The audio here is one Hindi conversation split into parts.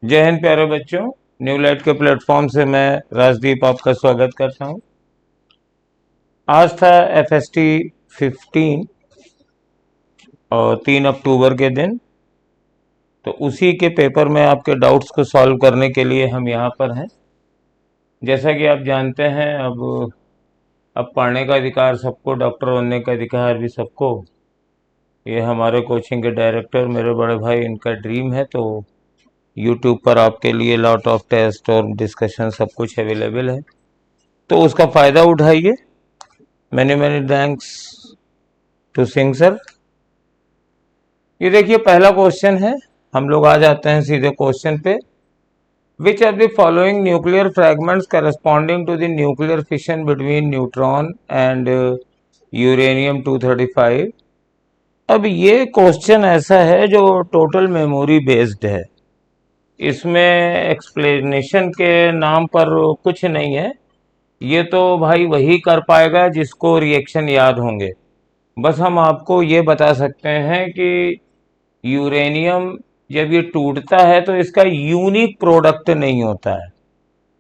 जय हिंद प्यारे बच्चों। न्यू लाइट के प्लेटफॉर्म से मैं राजदीप आपका स्वागत करता हूं। आज था FST 15 और 3 अक्टूबर के दिन, तो उसी के पेपर में आपके डाउट्स को सॉल्व करने के लिए हम यहाँ पर हैं। जैसा कि आप जानते हैं, अब पढ़ने का अधिकार सबको, डॉक्टर बनने का अधिकार भी सबको। ये हमारे कोचिंग के डायरेक्टर मेरे बड़े भाई, इनका ड्रीम है। तो यूट्यूब पर आपके लिए लॉट ऑफ टेस्ट और डिस्कशन सब कुछ अवेलेबल है, तो उसका फ़ायदा उठाइए। Many many thanks to Singh sir. ये देखिए, पहला क्वेश्चन है। हम लोग आ जाते हैं सीधे क्वेश्चन पे। Which are the following nuclear fragments corresponding to the nuclear fission between neutron and uranium 235। अब ये क्वेश्चन ऐसा है जो टोटल मेमोरी बेस्ड है। इसमें एक्सप्लेनेशन के नाम पर कुछ नहीं है। ये तो भाई वही कर पाएगा जिसको रिएक्शन याद होंगे। बस हम आपको ये बता सकते हैं कि यूरेनियम जब ये टूटता है तो इसका यूनिक प्रोडक्ट नहीं होता है,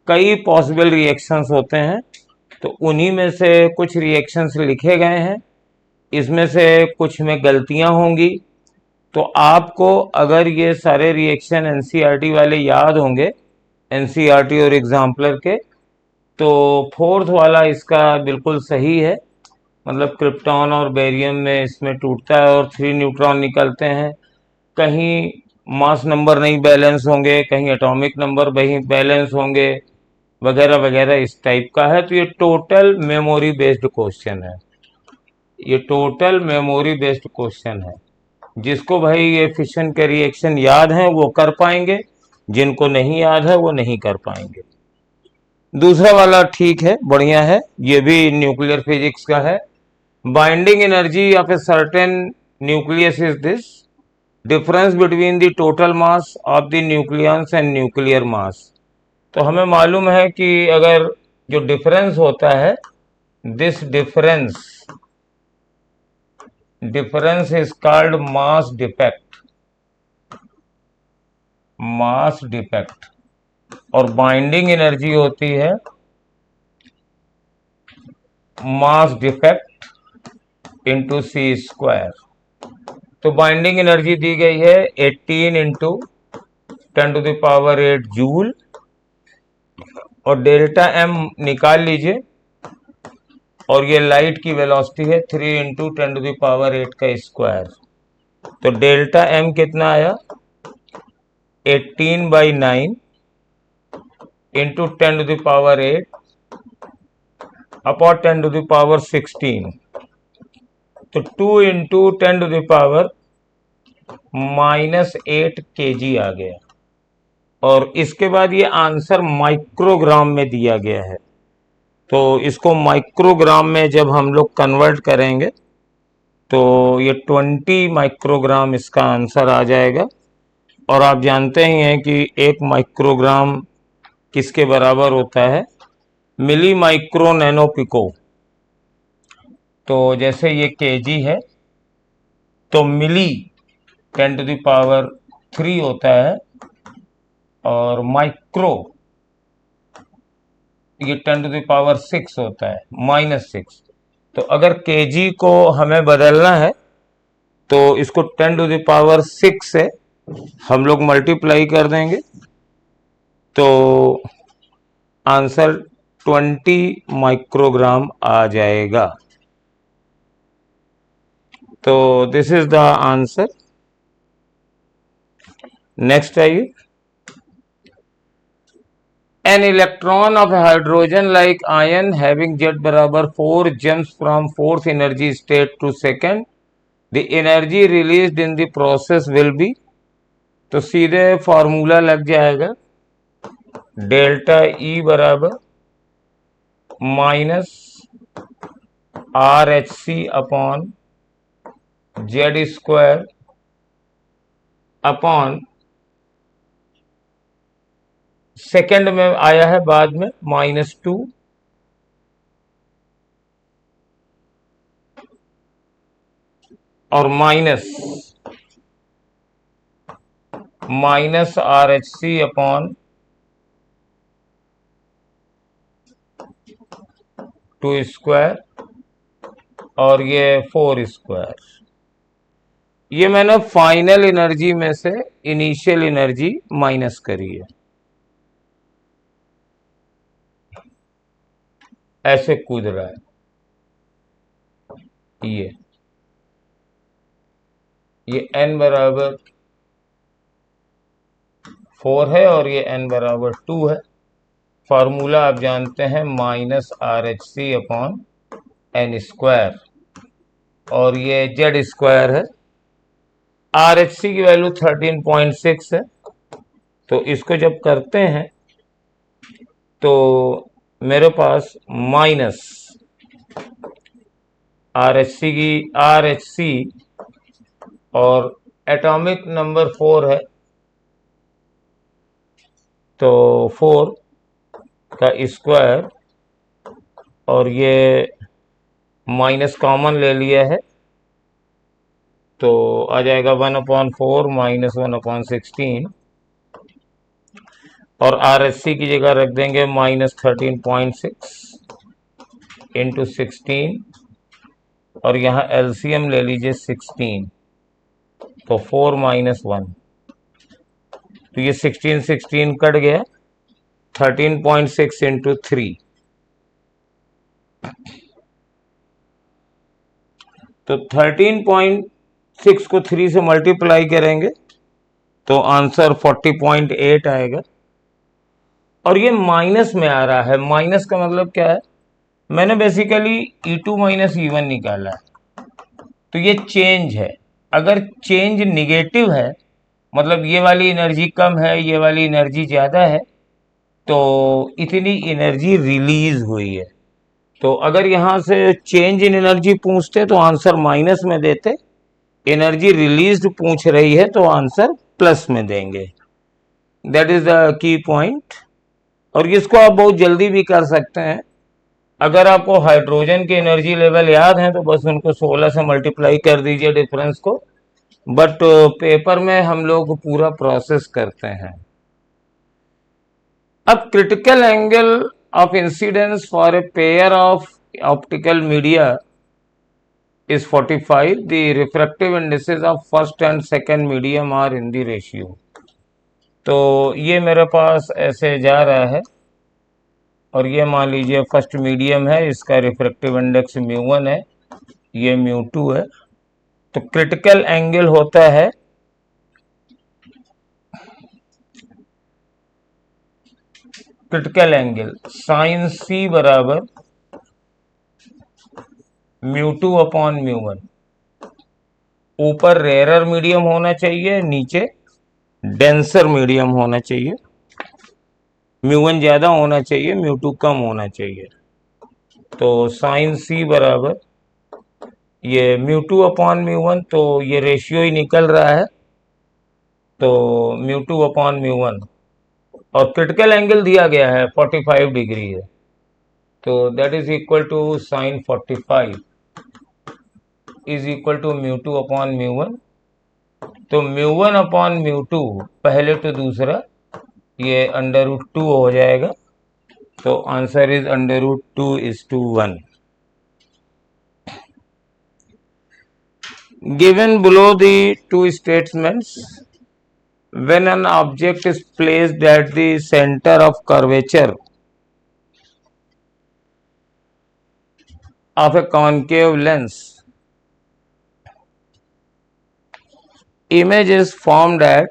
कई पॉसिबल रिएक्शंस होते हैं। तो उन्हीं में से कुछ रिएक्शंस लिखे गए हैं, इसमें से कुछ में गलतियां होंगी। तो आपको अगर ये सारे रिएक्शन एनसीईआरटी वाले याद होंगे, एनसीईआरटी और एग्जाम्पलर के, तो फोर्थ वाला इसका बिल्कुल सही है। मतलब क्रिप्टॉन और बेरियम में इसमें टूटता है और 3 न्यूट्रॉन निकलते हैं। कहीं मास नंबर नहीं बैलेंस होंगे, कहीं एटॉमिक नंबर वही बैलेंस होंगे, वगैरह वगैरह इस टाइप का है। तो ये टोटल मेमोरी बेस्ड क्वेश्चन है। ये टोटल मेमोरी बेस्ड क्वेश्चन है। जिसको भाई ये फिशन के रिएक्शन याद हैं वो कर पाएंगे, जिनको नहीं याद है वो नहीं कर पाएंगे। दूसरा वाला ठीक है, बढ़िया है, ये भी न्यूक्लियर फिजिक्स का है। Binding energy of a certain nucleus is this difference between the total mass of the nucleus and nuclear mass. तो हमें मालूम है कि अगर जो डिफरेंस होता है, this difference is called mass defect. और बाइंडिंग एनर्जी होती है मास डिफेक्ट इंटू C²। तो बाइंडिंग एनर्जी दी गई है 18 इंटू 10⁸ जूल, और डेल्टा एम निकाल लीजिए। और ये लाइट की वेलोसिटी है 3 इंटू 10⁸ का स्क्वायर। तो डेल्टा एम कितना आया, 18/9 इंटू 10⁸ अपॉन 10⁻16। तो 2 इंटू 10⁻⁻8 kg आ गया। और इसके बाद ये आंसर माइक्रोग्राम में दिया गया है। तो इसको माइक्रोग्राम में जब हम लोग कन्वर्ट करेंगे तो ये 20 माइक्रोग्राम इसका आंसर आ जाएगा। और आप जानते ही हैं कि 1 माइक्रोग्राम किसके बराबर होता है, मिली माइक्रो नैनो पिको। तो जैसे ये केजी है तो मिली 10⁻³ होता है, और माइक्रो ये 10⁻6 होता है, -6। तो अगर केजी को हमें बदलना है तो इसको 10⁻6 से हम लोग मल्टीप्लाई कर देंगे, तो आंसर 20 माइक्रोग्राम आ जाएगा। तो this is the answer. Next आइए। An electron of a hydrogen like ion having Z बराबर 4 jumps from fourth energy state to second, the energy released in the process will be। तो सीधे फॉर्मूला लग जाएगा, डेल्टा ई बराबर -RHC upon Z² upon, second में आया है बाद में, -2 और minus minus R H C upon 2 square और ये 4 स्क्वायर। ये मैंने फाइनल एनर्जी में से इनिशियल एनर्जी माइनस करी है, ऐसे कूद रहा है। ये n बराबर 4 है और ये n बराबर 2 है। फार्मूला आप जानते हैं, minus R H C upon N square, और ये जेड स्क्वायर है। आर एच सी की वैल्यू 13.6 है, तो इसको जब करते हैं तो मेरे पास माइनस आर एच सी और एटॉमिक नंबर 4 है, तो 4 का स्क्वायर और ये माइनस कॉमन ले लिया है, तो आ जाएगा 1/4 माइनस 1/16, और आर एच सी की जगह रख देंगे माइनस 13.6 इंटू 16, और यहाँ एलसीएम ले लीजिए 16, तो 4 माइनस 1, तो ये 16 कट गया, 13.6 इंटू 3, तो 13.6 को 3 से मल्टीप्लाई करेंगे तो आंसर 40.8 आएगा। और ये माइनस में आ रहा है, माइनस का मतलब क्या है, मैंने बेसिकली E2 माइनस E1 निकाला है, तो ये चेंज है। अगर चेंज निगेटिव है, मतलब ये वाली एनर्जी कम है, ये वाली एनर्जी ज़्यादा है, तो इतनी एनर्जी रिलीज हुई है। तो अगर यहाँ से चेंज इन एनर्जी पूछते तो आंसर माइनस में देते, एनर्जी रिलीज्ड पूछ रही है तो आंसर प्लस में देंगे। That is the key point. और इसको आप बहुत जल्दी भी कर सकते हैं। अगर आपको हाइड्रोजन के एनर्जी लेवल याद हैं तो बस उनको 16 से मल्टीप्लाई कर दीजिए डिफरेंस को, बट पेपर में हम लोग पूरा प्रोसेस करते हैं। अब critical angle of incidence for a pair of optical media is 45. The refractive indices of first and second medium are in the ratio. तो ये मेरे पास ऐसे जा रहा है, और ये मान लीजिए फर्स्ट मीडियम है, इसका रिफ्रैक्टिव इंडेक्स μ1 है, ये μ2 है। तो क्रिटिकल एंगल होता है क्रिटिकल एंगल साइन C बराबर μ2 अपॉन μ1। ऊपर रेयरर मीडियम होना चाहिए, नीचे डेंसर मीडियम होना चाहिए। μ1 ज्यादा होना चाहिए, μ2 कम होना चाहिए। तो साइन C बराबर ये μ2 अपॉन μ1, तो ये रेशियो ही निकल रहा है, तो μ2 अपॉन μ1, और क्रिटिकल एंगल दिया गया है 45 डिग्री है, तो that is equal to sine 45 is equal to μ2 upon μ1। तो μ1 अपॉन μ2 पहले तो दूसरा ये √2 हो जाएगा, तो answer is √2:1। Given below the two statements, when an object is placed at the center of curvature of a concave lens, image is formed at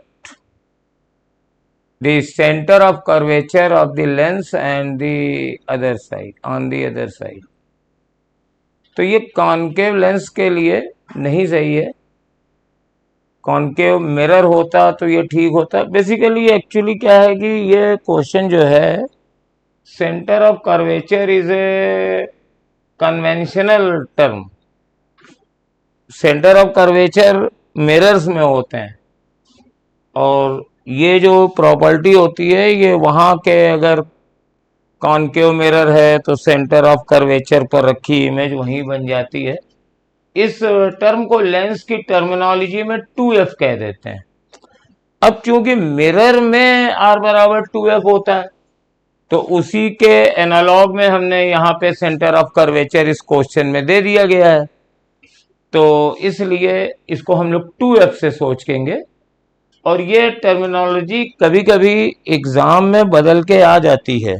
the center of curvature of the lens and the other side, on the other side। तो ये कॉन्केव लेंस के लिए नहीं सही है, कॉन्केव मिरर होता तो ये ठीक होता। बेसिकली एक्चुअली क्या है कि ये क्वेश्चन जो है, centre of curvature is a conventional term. Centre of curvature mirrors में होते हैं, और ये जो प्रॉपर्टी होती है ये वहाँ के अगर कॉन्केव मिरर है तो सेंटर ऑफ कर्वेचर पर रखी इमेज वहीं बन जाती है। इस टर्म को लेंस की टर्मिनोलॉजी में 2f कह देते हैं। अब चूंकि मिरर में R बराबर 2F होता है, तो उसी के एनालॉग में हमने यहाँ पे सेंटर ऑफ कर्वेचर इस क्वेश्चन में दे दिया गया है, तो इसलिए इसको हम लोग 2F से सोचेंगे। और ये टर्मिनोलॉजी कभी कभी एग्जाम में बदल के आ जाती है,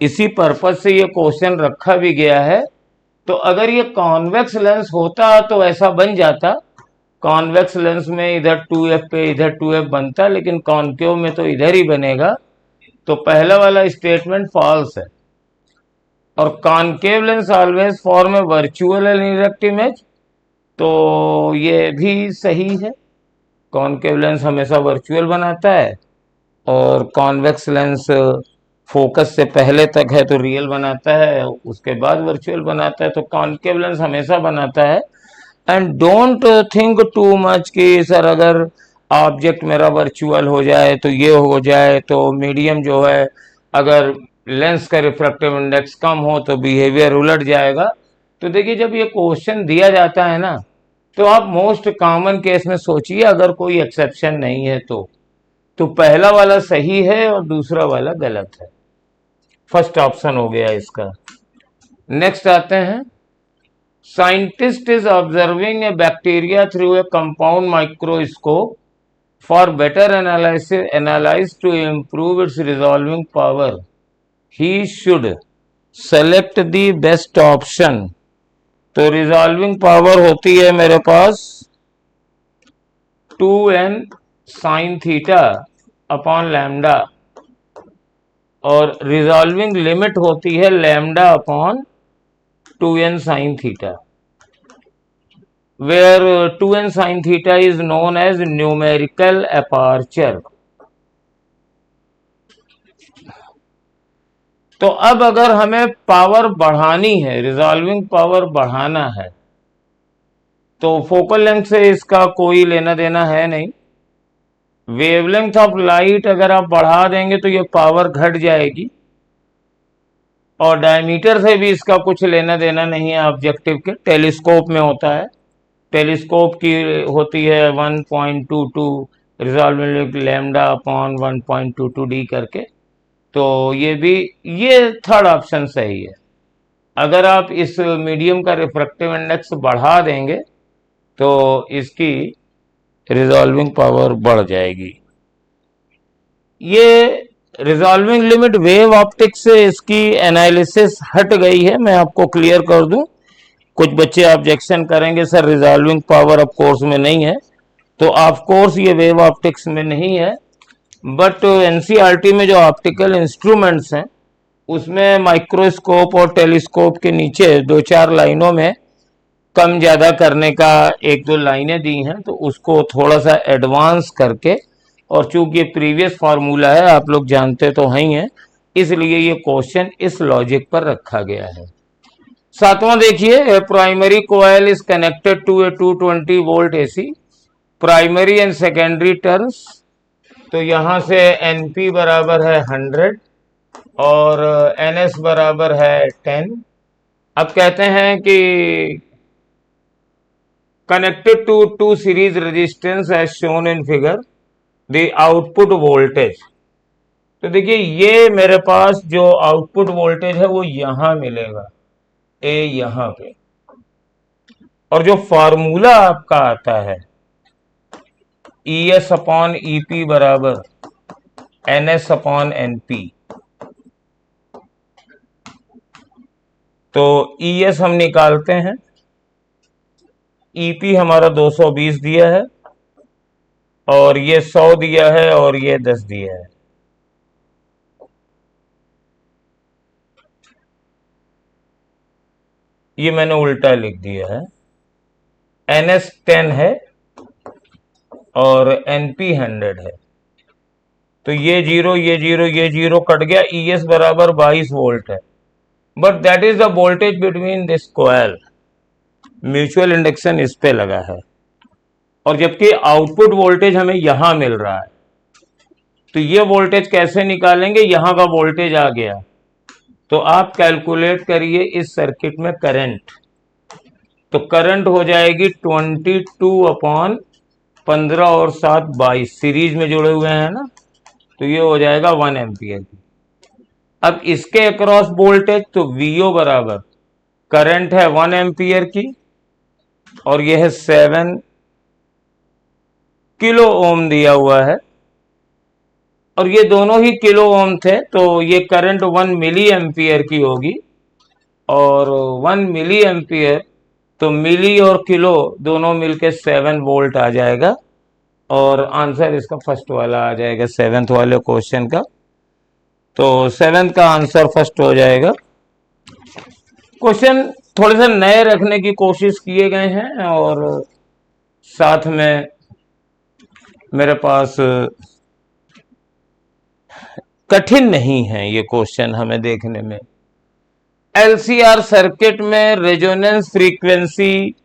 इसी पर्पज से ये क्वेश्चन रखा भी गया है। तो अगर ये कॉन्वेक्स लेंस होता तो ऐसा बन जाता, कॉन्वेक्स लेंस में इधर 2F पे इधर 2F बनता, लेकिन कॉन्केव में तो इधर ही बनेगा, तो पहला वाला स्टेटमेंट फॉल्स है। और concave lens always form A virtual and erect image, तो ये भी सही है, कॉन्केव लेंस हमेशा वर्चुअल बनाता है, और कॉन्वेक्स लेंस फोकस से पहले तक है तो रियल बनाता है, उसके बाद वर्चुअल बनाता है, तो कॉन्केव लेंस हमेशा बनाता है। And don't think too much कि सर अगर ऑब्जेक्ट मेरा वर्चुअल हो जाए तो ये हो जाए, तो मीडियम जो है अगर लेंस का रिफ्रैक्टिव इंडेक्स कम हो तो बिहेवियर उलट जाएगा। तो देखिए, जब ये क्वेश्चन दिया जाता है ना, तो आप मोस्ट कॉमन केस में सोचिए, अगर कोई एक्सेप्शन नहीं है तो पहला वाला सही है और दूसरा वाला गलत है। फर्स्ट ऑप्शन हो गया इसका। नेक्स्ट आते हैं, scientist is observing a bacteria through a compound microscope for better analyse to improve its resolving power, he should select the best option. तो रिजॉल्विंग पावर होती है मेरे पास 2n sine theta upon lambda, और रिजॉल्विंग लिमिट होती है lambda upon 2n sine theta, where 2n sine theta is known as numerical aperture. तो अब अगर हमें पावर बढ़ानी है, रिजॉल्विंग पावर बढ़ाना है, तो फोकल लेंथ से इसका कोई लेना देना है नहीं। वेवलेंथ ऑफ लाइट अगर आप बढ़ा देंगे तो ये पावर घट जाएगी, और डायमीटर से भी इसका कुछ लेना देना नहीं है ऑब्जेक्टिव के। टेलीस्कोप में होता है, टेलीस्कोप की होती है 1.22 रिजॉल्विंग लैम्डा अपॉन 1.22 डी करके, तो ये थर्ड ऑप्शन सही है। अगर आप इस मीडियम का रिफ्रैक्टिव इंडेक्स बढ़ा देंगे तो इसकी रिजॉल्विंग पावर बढ़ जाएगी। ये रिजॉल्विंग लिमिट वेव ऑप्टिक्स से इसकी एनालिसिस हट गई है, मैं आपको क्लियर कर दूं। कुछ बच्चे ऑब्जेक्शन करेंगे sir resolving power of course में नहीं है, तो ऑफ कोर्स ये वेव ऑप्टिक्स में नहीं है, बट एनसीईआरटी में जो ऑप्टिकल इंस्ट्रूमेंट्स हैं उसमें माइक्रोस्कोप और टेलीस्कोप के नीचे 2-4 लाइनों में कम ज़्यादा करने का 1-2 लाइनें दी हैं, तो उसको थोड़ा सा एडवांस करके, और चूंकि प्रीवियस फार्मूला है आप लोग जानते तो हैं ही हैं, इसलिए ये क्वेश्चन इस लॉजिक पर रखा गया है। सातवां देखिए, primary coil is connected to a 220 volt AC, primary and secondary terms, तो यहां से एनपी बराबर है 100 और एनएस बराबर है 10। अब कहते हैं कि connected to 2 series resistance as shown in figure the output voltage. तो देखिए, ये मेरे पास जो आउटपुट वोल्टेज है वो यहां मिलेगा, ए यहां पे, और जो फार्मूला आपका आता है E S upon E P बराबर N S upon N P, तो ई एस हम निकालते हैं, ई पी हमारा 220 दिया है, और ये 100 दिया है, और ये 10 दिया है। ये मैंने उल्टा लिख दिया है, एन एस 10 है और एन पी 100 है, तो ये जीरो ये जीरो ये जीरो कट गया, ई एस बराबर 22 वोल्ट है, but that is the voltage between this coil, mutual induction इस पे लगा है, और जबकि आउटपुट वोल्टेज हमें यहां मिल रहा है, तो ये वोल्टेज कैसे निकालेंगे, यहां का वोल्टेज आ गया, तो आप कैलकुलेट करिए इस सर्किट में करंट, तो करंट हो जाएगी 22 अपॉन 15 और 7 22 सीरीज में जुड़े हुए हैं ना, तो ये हो जाएगा 1 एम्पियर की। अब इसके अक्रॉस वोल्टेज, तो वीओ बराबर करंट है 1 एम्पियर की और यह है 7 किलो ओम दिया हुआ है, और ये दोनों ही किलो ओम थे, तो ये करंट 1 मिली एम्पियर की होगी। और 1 मिली एम्पियर, तो मिली और किलो दोनों मिलके 7 वोल्ट आ जाएगा, और आंसर इसका फर्स्ट वाला आ जाएगा, सेवेंथ वाले क्वेश्चन का। तो सेवेंथ का आंसर फर्स्ट हो जाएगा। क्वेश्चन थोड़े से नए रखने की कोशिश किए गए हैं, और साथ में मेरे पास कठिन नहीं है ये क्वेश्चन हमें देखने में। एलसीआर सर्किट में रेजोनेंस फ्रीक्वेंसी,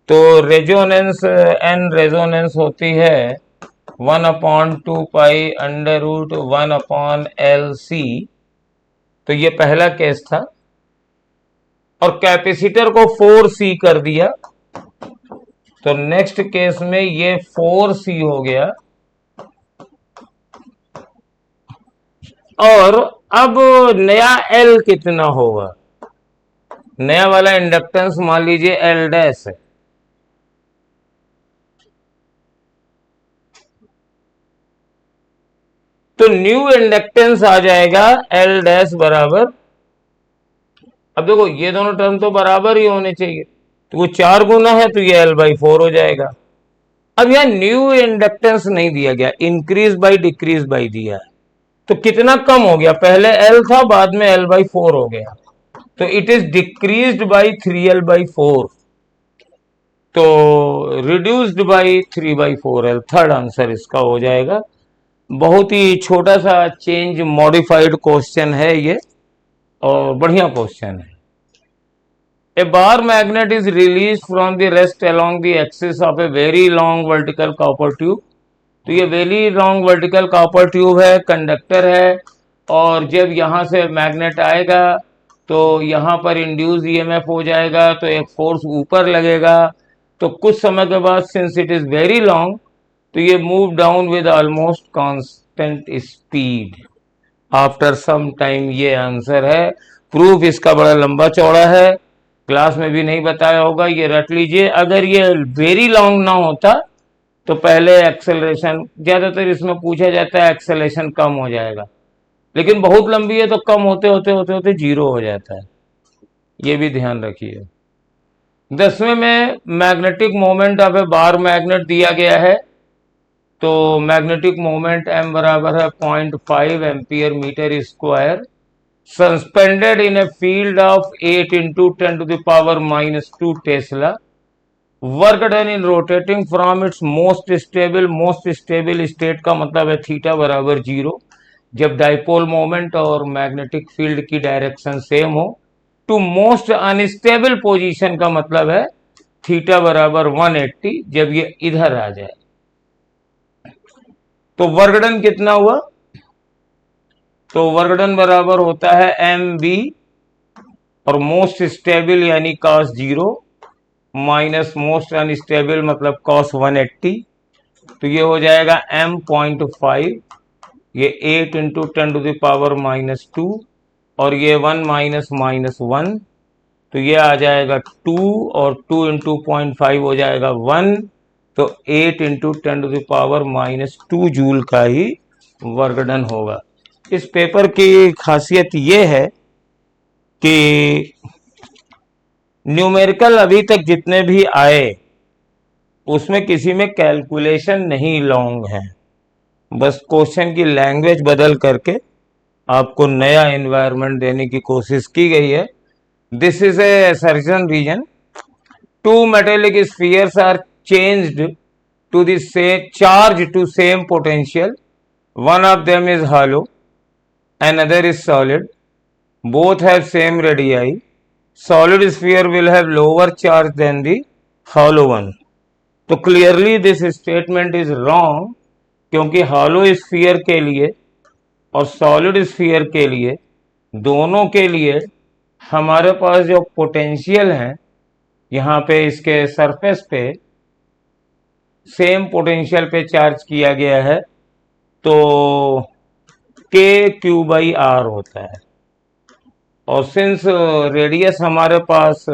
तो रेजोनेंस एन रेजोनेंस होती है 1/2 पाई √1/LC। तो ये पहला केस था, और कैपेसिटर को 4C कर दिया, तो नेक्स्ट केस में ये 4C हो गया। और अब नया L कितना होगा, नया वाला इंडक्टेंस मान लीजिए L डैश है, तो न्यू इंडक्टेंस आ जाएगा L डैश बराबर, अब देखो ये दोनों टर्म तो बराबर ही होने चाहिए, तो वो 4 गुना है, तो ये L/4 हो जाएगा। अब यह न्यू इंडक्टेंस नहीं दिया गया, इंक्रीज बाई डिक्रीज बाई दिया है, तो कितना कम हो गया, पहले L था बाद में L/4 हो गया, तो it is decreased by 3L/4, तो reduced by 3/4L, third answer इसका हो जाएगा। बहुत ही छोटा सा चेंज मॉडिफाइड क्वेश्चन है ये, और बढ़िया क्वेश्चन है। A bar magnet is released from the rest along the axis of a very long vertical copper tube. तो ये very long vertical copper tube है, कंडक्टर है, और जब यहां से मैग्नेट आएगा तो यहां पर इंड्यूस ईएमएफ हो जाएगा, तो एक फोर्स ऊपर लगेगा, तो कुछ समय के बाद since it is very long, तो ये move down with almost constant speed after some time. ये आंसर है। प्रूफ इसका बड़ा लंबा चौड़ा है, क्लास में भी नहीं बताया होगा, ये रट लीजिए। अगर ये वेरी लॉन्ग ना होता तो पहले एक्सेलरेशन, ज्यादातर इसमें पूछा जाता है एक्सेलरेशन कम हो जाएगा, लेकिन बहुत लंबी है तो कम होते होते होते होते जीरो हो जाता है, ये भी ध्यान रखिए। 10वें में magnetic moment of A bar magnet दिया गया है, तो मैग्नेटिक मोमेंट m बराबर है 0.5 ampere metre square, suspended in a field of 8 × 10⁻⁻2 tesla, work done in rotating from its most stable state का मतलब है थीटा बराबर 0, जब डाइपोल मोमेंट और मैग्नेटिक फील्ड की डायरेक्शन सेम हो, टू मोस्ट अनस्टेबल पोजीशन का मतलब है थीटा बराबर 180, जब ये इधर आ जाए। तो वर्क डन कितना हुआ, तो वर्क डन बराबर होता है mv, और मोस्ट स्टेबल यानी cos 0 माइनस मोस्ट अनस्टेबल मतलब cos 180, तो ये हो जाएगा m.5, ये 8 × 10⁻⁻2, और ये 1 माइनस माइनस 1, तो ये आ जाएगा 2, और 2 × 0.5 हो जाएगा 1, तो 8 × 10⁻⁻2 जूल का ही वर्क डन होगा। इस पेपर की खासियत ये है कि न्यूमेरिकल अभी तक जितने भी आए उसमें किसी में कैलकुलेशन नहीं लॉन्ग है, बस क्वेश्चन की लैंग्वेज बदल करके आपको नया एनवायरनमेंट देने की कोशिश की गई है। This is a surgeon region, two metallic spheres are changed to the same charge to same potential, one of them is hollow, another is solid, both have same radii, solid sphere will have lower charge than the hollow one. तो clearly this statement is wrong, क्योंकि hollow sphere के लिए और solid sphere के लिए दोनों के लिए हमारे पास जो पोटेंशियल है यहाँ पे इसके सरफेस पे, सेम पोटेंशियल पे चार्ज किया गया है तो के क्यू बाई आर होता है। और सिंस रेडियस हमारे पास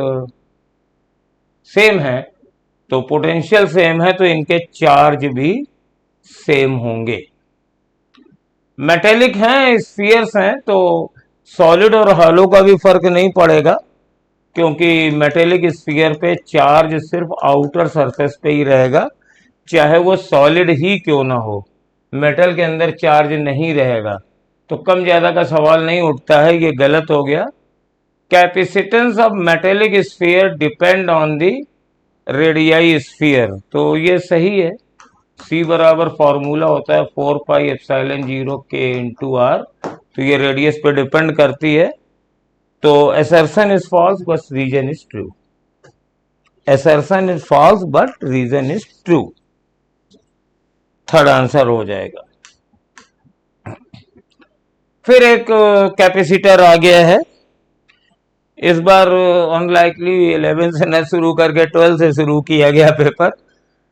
सेम है तो पोटेंशियल सेम है तो इनके चार्ज भी सेम होंगे। मेटेलिक हैं, स्फीयर्स हैं, तो सॉलिड और हॉलो का भी फर्क नहीं पड़ेगा क्योंकि मेटेलिक स्फीयर पे चार्ज सिर्फ आउटर सरफेस पे ही रहेगा, चाहे वो सॉलिड ही क्यों ना हो। मेटल के अंदर चार्ज नहीं रहेगा तो कम ज्यादा का सवाल नहीं उठता है, ये गलत हो गया। Capacitance of metallic sphere depend on the radii sphere, तो ये सही है। सी बराबर फॉर्मूला होता है 4 पाई एप्सिलॉन 0 के इंटू आर, तो ये रेडियस पे डिपेंड करती है। तो assertion is false but reason is true. Assertion is false but reason is true. Third answer हो जाएगा। फिर एक कैपेसिटर आ गया है, इस बार अनलाइकली 11 से न शुरू करके 12 से शुरू किया गया पेपर।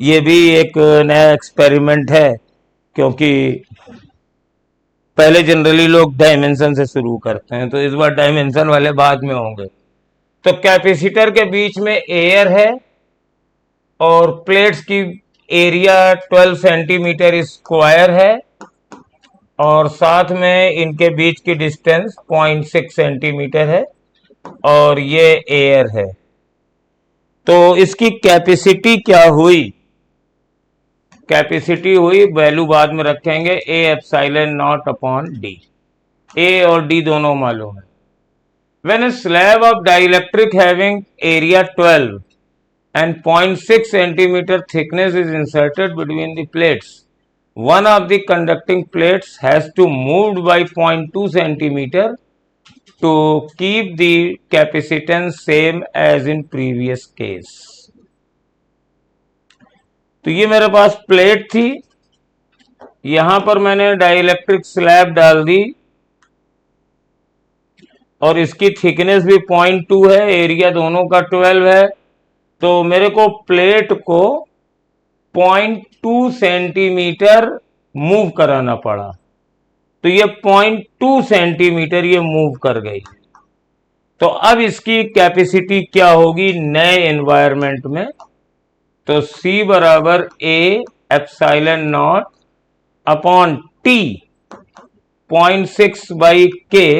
ये भी एक नया एक्सपेरिमेंट है क्योंकि पहले जनरली लोग डायमेंशन से शुरू करते हैं, तो इस बार डायमेंशन वाले बाद में होंगे। तो कैपेसिटर के बीच में एयर है और प्लेट्स की एरिया 12 सेंटीमीटर स्क्वायर है और साथ में इनके बीच की डिस्टेंस 0.6 सेंटीमीटर है और ये एयर है। तो इसकी कैपेसिटी क्या हुई? कैपेसिटी हुई, वैल्यू बाद में रखेंगे, A epsilon not upon D. A और डी दोनों मालूम है। When a slab of dielectric having area 12 and 0.6 centimeter thickness is inserted between the plates, one of the conducting plates has to move by 0.2 centimeter to keep the capacitance same as in previous case. तो ये मेरे पास प्लेट थी, यहां पर मैंने डाइलेक्ट्रिक स्लैब डाल दी और इसकी थिकनेस भी 0.2 है, एरिया दोनों का 12 है, तो मेरे को प्लेट को 0.2 सेंटीमीटर मूव कराना पड़ा। तो ये 0.2 सेंटीमीटर ये मूव कर गई। तो अब इसकी कैपेसिटी क्या होगी नए एनवायरनमेंट में? तो C बराबर ए epsilon not upon T 0.6 by के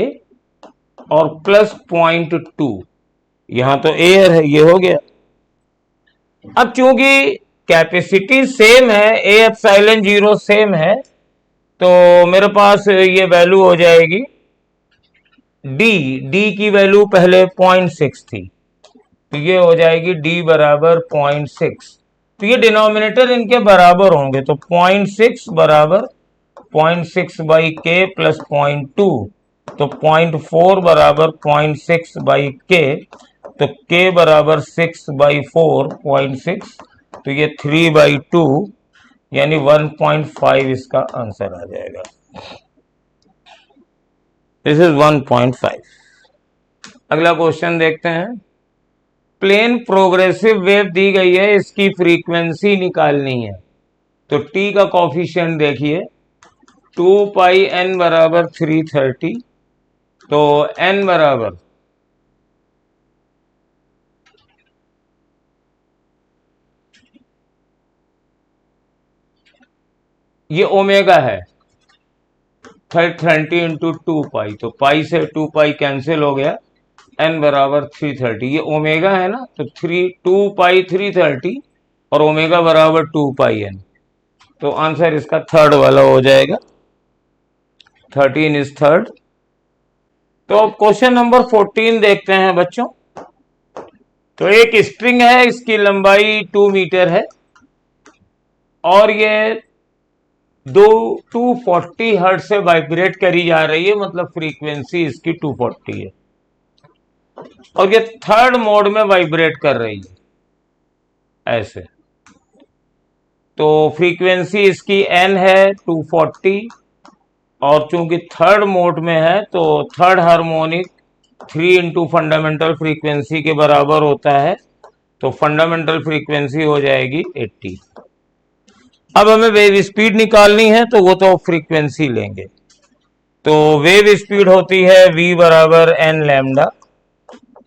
और प्लस 0.2, यहां तो एयर है, ये हो गया। अब चूंकि कैपेसिटी सेम है, ए एप्सिलॉन 0 सेम है, तो मेरे पास ये वैल्यू हो जाएगी डी की वैल्यू पहले 0.6 थी, तो ये हो जाएगी डी बराबर 0.6। तो ये डिनोमिनेटर इनके बराबर होंगे, तो 0.6 बराबर 0.6 बाई के प्लस 0.2, तो 0.4 बराबर 0.6 बाई के, तो के बराबर 6 बाई 4 0.6, तो ये 3 बाई 2 यानी 1.5 इसका आंसर आ जाएगा। This is 1.5। अगला क्वेश्चन देखते हैं। प्लेन प्रोग्रेसिव वेव दी गई है, इसकी फ्रीक्वेंसी निकालनी है। तो टी का कॉफिशिएंट देखिए, 2 पाई एन बराबर 330, तो एन बराबर ये ओमेगा है 30 इंटू 2 पाई, तो पाई से 2 पाई कैंसिल हो गया, एन बराबर 330, ये ओमेगा है ना, तो 2 पाई 330 और ओमेगा बराबर 2 पाई एन, तो आंसर इसका थर्ड वाला हो जाएगा, 13 इज थर्ड। तो अब क्वेश्चन नंबर 14 देखते हैं बच्चों। तो एक स्ट्रिंग है, इसकी लंबाई 2 मीटर है और ये 240 हर्ट्ज से वाइब्रेट करी जा रही है, मतलब फ्रीक्वेंसी इसकी 240 है और ये थर्ड मोड में वाइब्रेट कर रही है ऐसे। तो फ्रीक्वेंसी इसकी एन है 240 और चूंकि थर्ड मोड में है तो third harmonic 3 into fundamental frequency के बराबर होता है, तो फंडामेंटल फ्रीक्वेंसी हो जाएगी 80। अब हमें वेव स्पीड निकालनी है तो वो तो फ्रीक्वेंसी लेंगे। तो वेव स्पीड होती है v बराबर एन लैम्डा।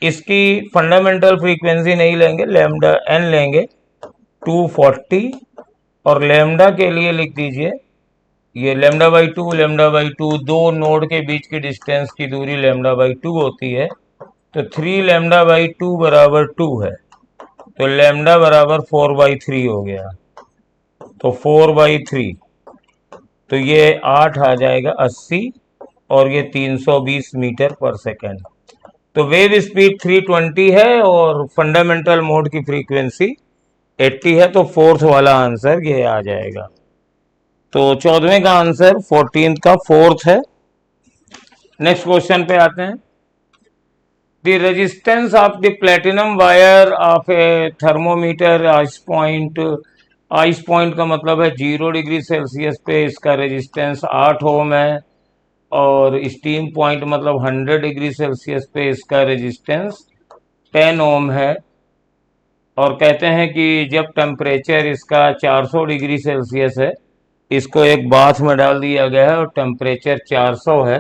इसकी फंडामेंटल फ्रीक्वेंसी नहीं लेंगे, लैम्डा एन लेंगे 240, और लैम्डा के लिए लिख दीजिए ये लैम्डा बाई टू दो नोड के बीच की डिस्टेंस की दूरी लैम्डा/2 होती है, तो 3 लैम्डा/2 बराबर 2 है, तो लैम्डा बराबर 4/3 हो गया। तो 4/3, तो ये 8 आ जाएगा 80, और ये 320 मीटर पर सेकेंड। तो वेव स्पीड 320 है और फंडामेंटल मोड की फ्रीक्वेंसी 80 है, तो फोर्थ वाला आंसर ये आ जाएगा। तो 14वें का आंसर 14th का फोर्थ है। नेक्स्ट क्वेश्चन पे आते हैं। The resistance of the platinum wire of A thermometer ice point का मतलब है 0 डिग्री सेल्सियस पे इसका रेजिस्टेंस 8 ओम है, और स्टीम पॉइंट मतलब 100 डिग्री सेल्सियस पे इसका रेजिस्टेंस 10 ओम है। और कहते हैं कि जब टेम्परेचर इसका 400 डिग्री सेल्सियस है, इसको एक बाथ में डाल दिया गया है और टेम्परेचर 400 है,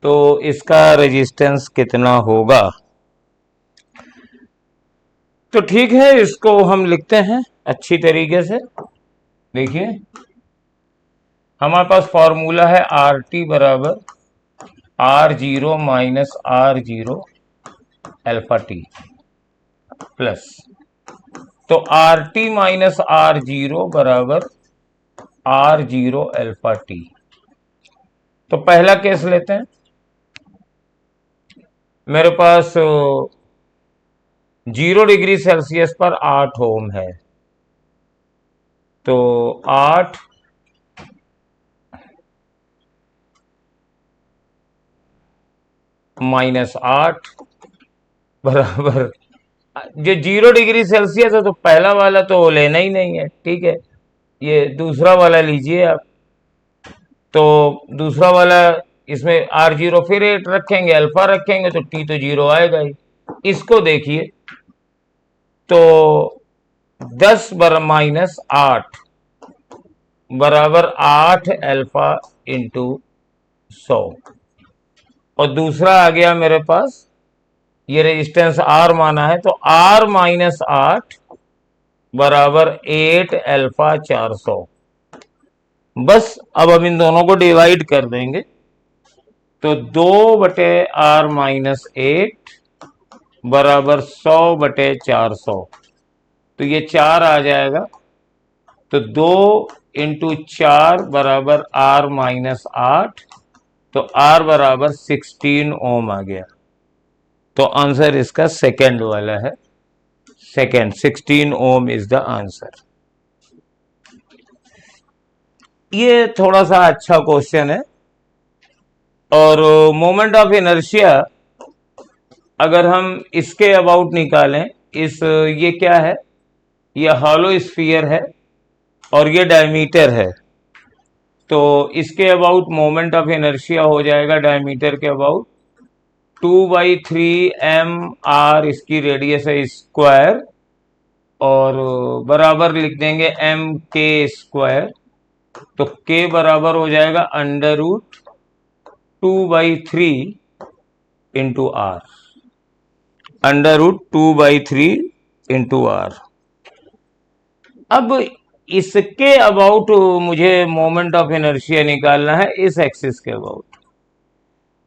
तो इसका रेजिस्टेंस कितना होगा। तो ठीक है, इसको हम लिखते हैं अच्छी तरीके से। देखिए हमारे पास फॉर्मूला है आर टी बराबर R0 minus R0 alpha T plus, तो आर टी माइनस R0 बराबर R0 अल्फा टी। तो पहला केस लेते हैं। मेरे पास 0 डिग्री सेल्सियस पर 8 ओम है, तो 8 माइनस 8 बराबर, जो 0 डिग्री सेल्सियस है तो पहला वाला तो लेना ही नहीं है, ठीक है, ये दूसरा वाला लीजिए आप। तो दूसरा वाला, इसमें R0 फिर 8 रखेंगे, अल्फा रखेंगे तो T तो 0 आएगा ही। इसको देखिए, तो 10 माइनस 8 बराबर 8 अल्फा इंटू 100, और दूसरा आ गया मेरे पास, ये रेजिस्टेंस R माना है, तो R माइनस 8 बराबर 8 अल्फा 400। बस अब हम इन दोनों को डिवाइड कर देंगे, तो 2/R-8 बराबर 100/400, तो ये 4 आ जाएगा, तो 2 इंटू 4 बराबर R-8, तो R बराबर 16 ओम आ गया। तो आंसर इसका सेकेंड वाला है, second 16 ohm is the answer. ये थोड़ा सा अच्छा क्वेश्चन है। और मोमेंट ऑफ इनर्शिया अगर हम इसके अबाउट निकालें, ये क्या है, ये हॉलो स्फीयर है और ये डायमीटर है, तो इसके अबाउट मोमेंट ऑफ इनर्शिया हो जाएगा डायमीटर के अबाउट 2/3 m r, इसकी रेडियस है स्क्वायर, और बराबर लिख देंगे m k², तो k बराबर हो जाएगा √2/3 इंटू आर, √2/3 इंटू आर। अब इसके अबाउट मुझे मोमेंट ऑफ इनर्शिया निकालना है, इस एक्सिस के अबाउट।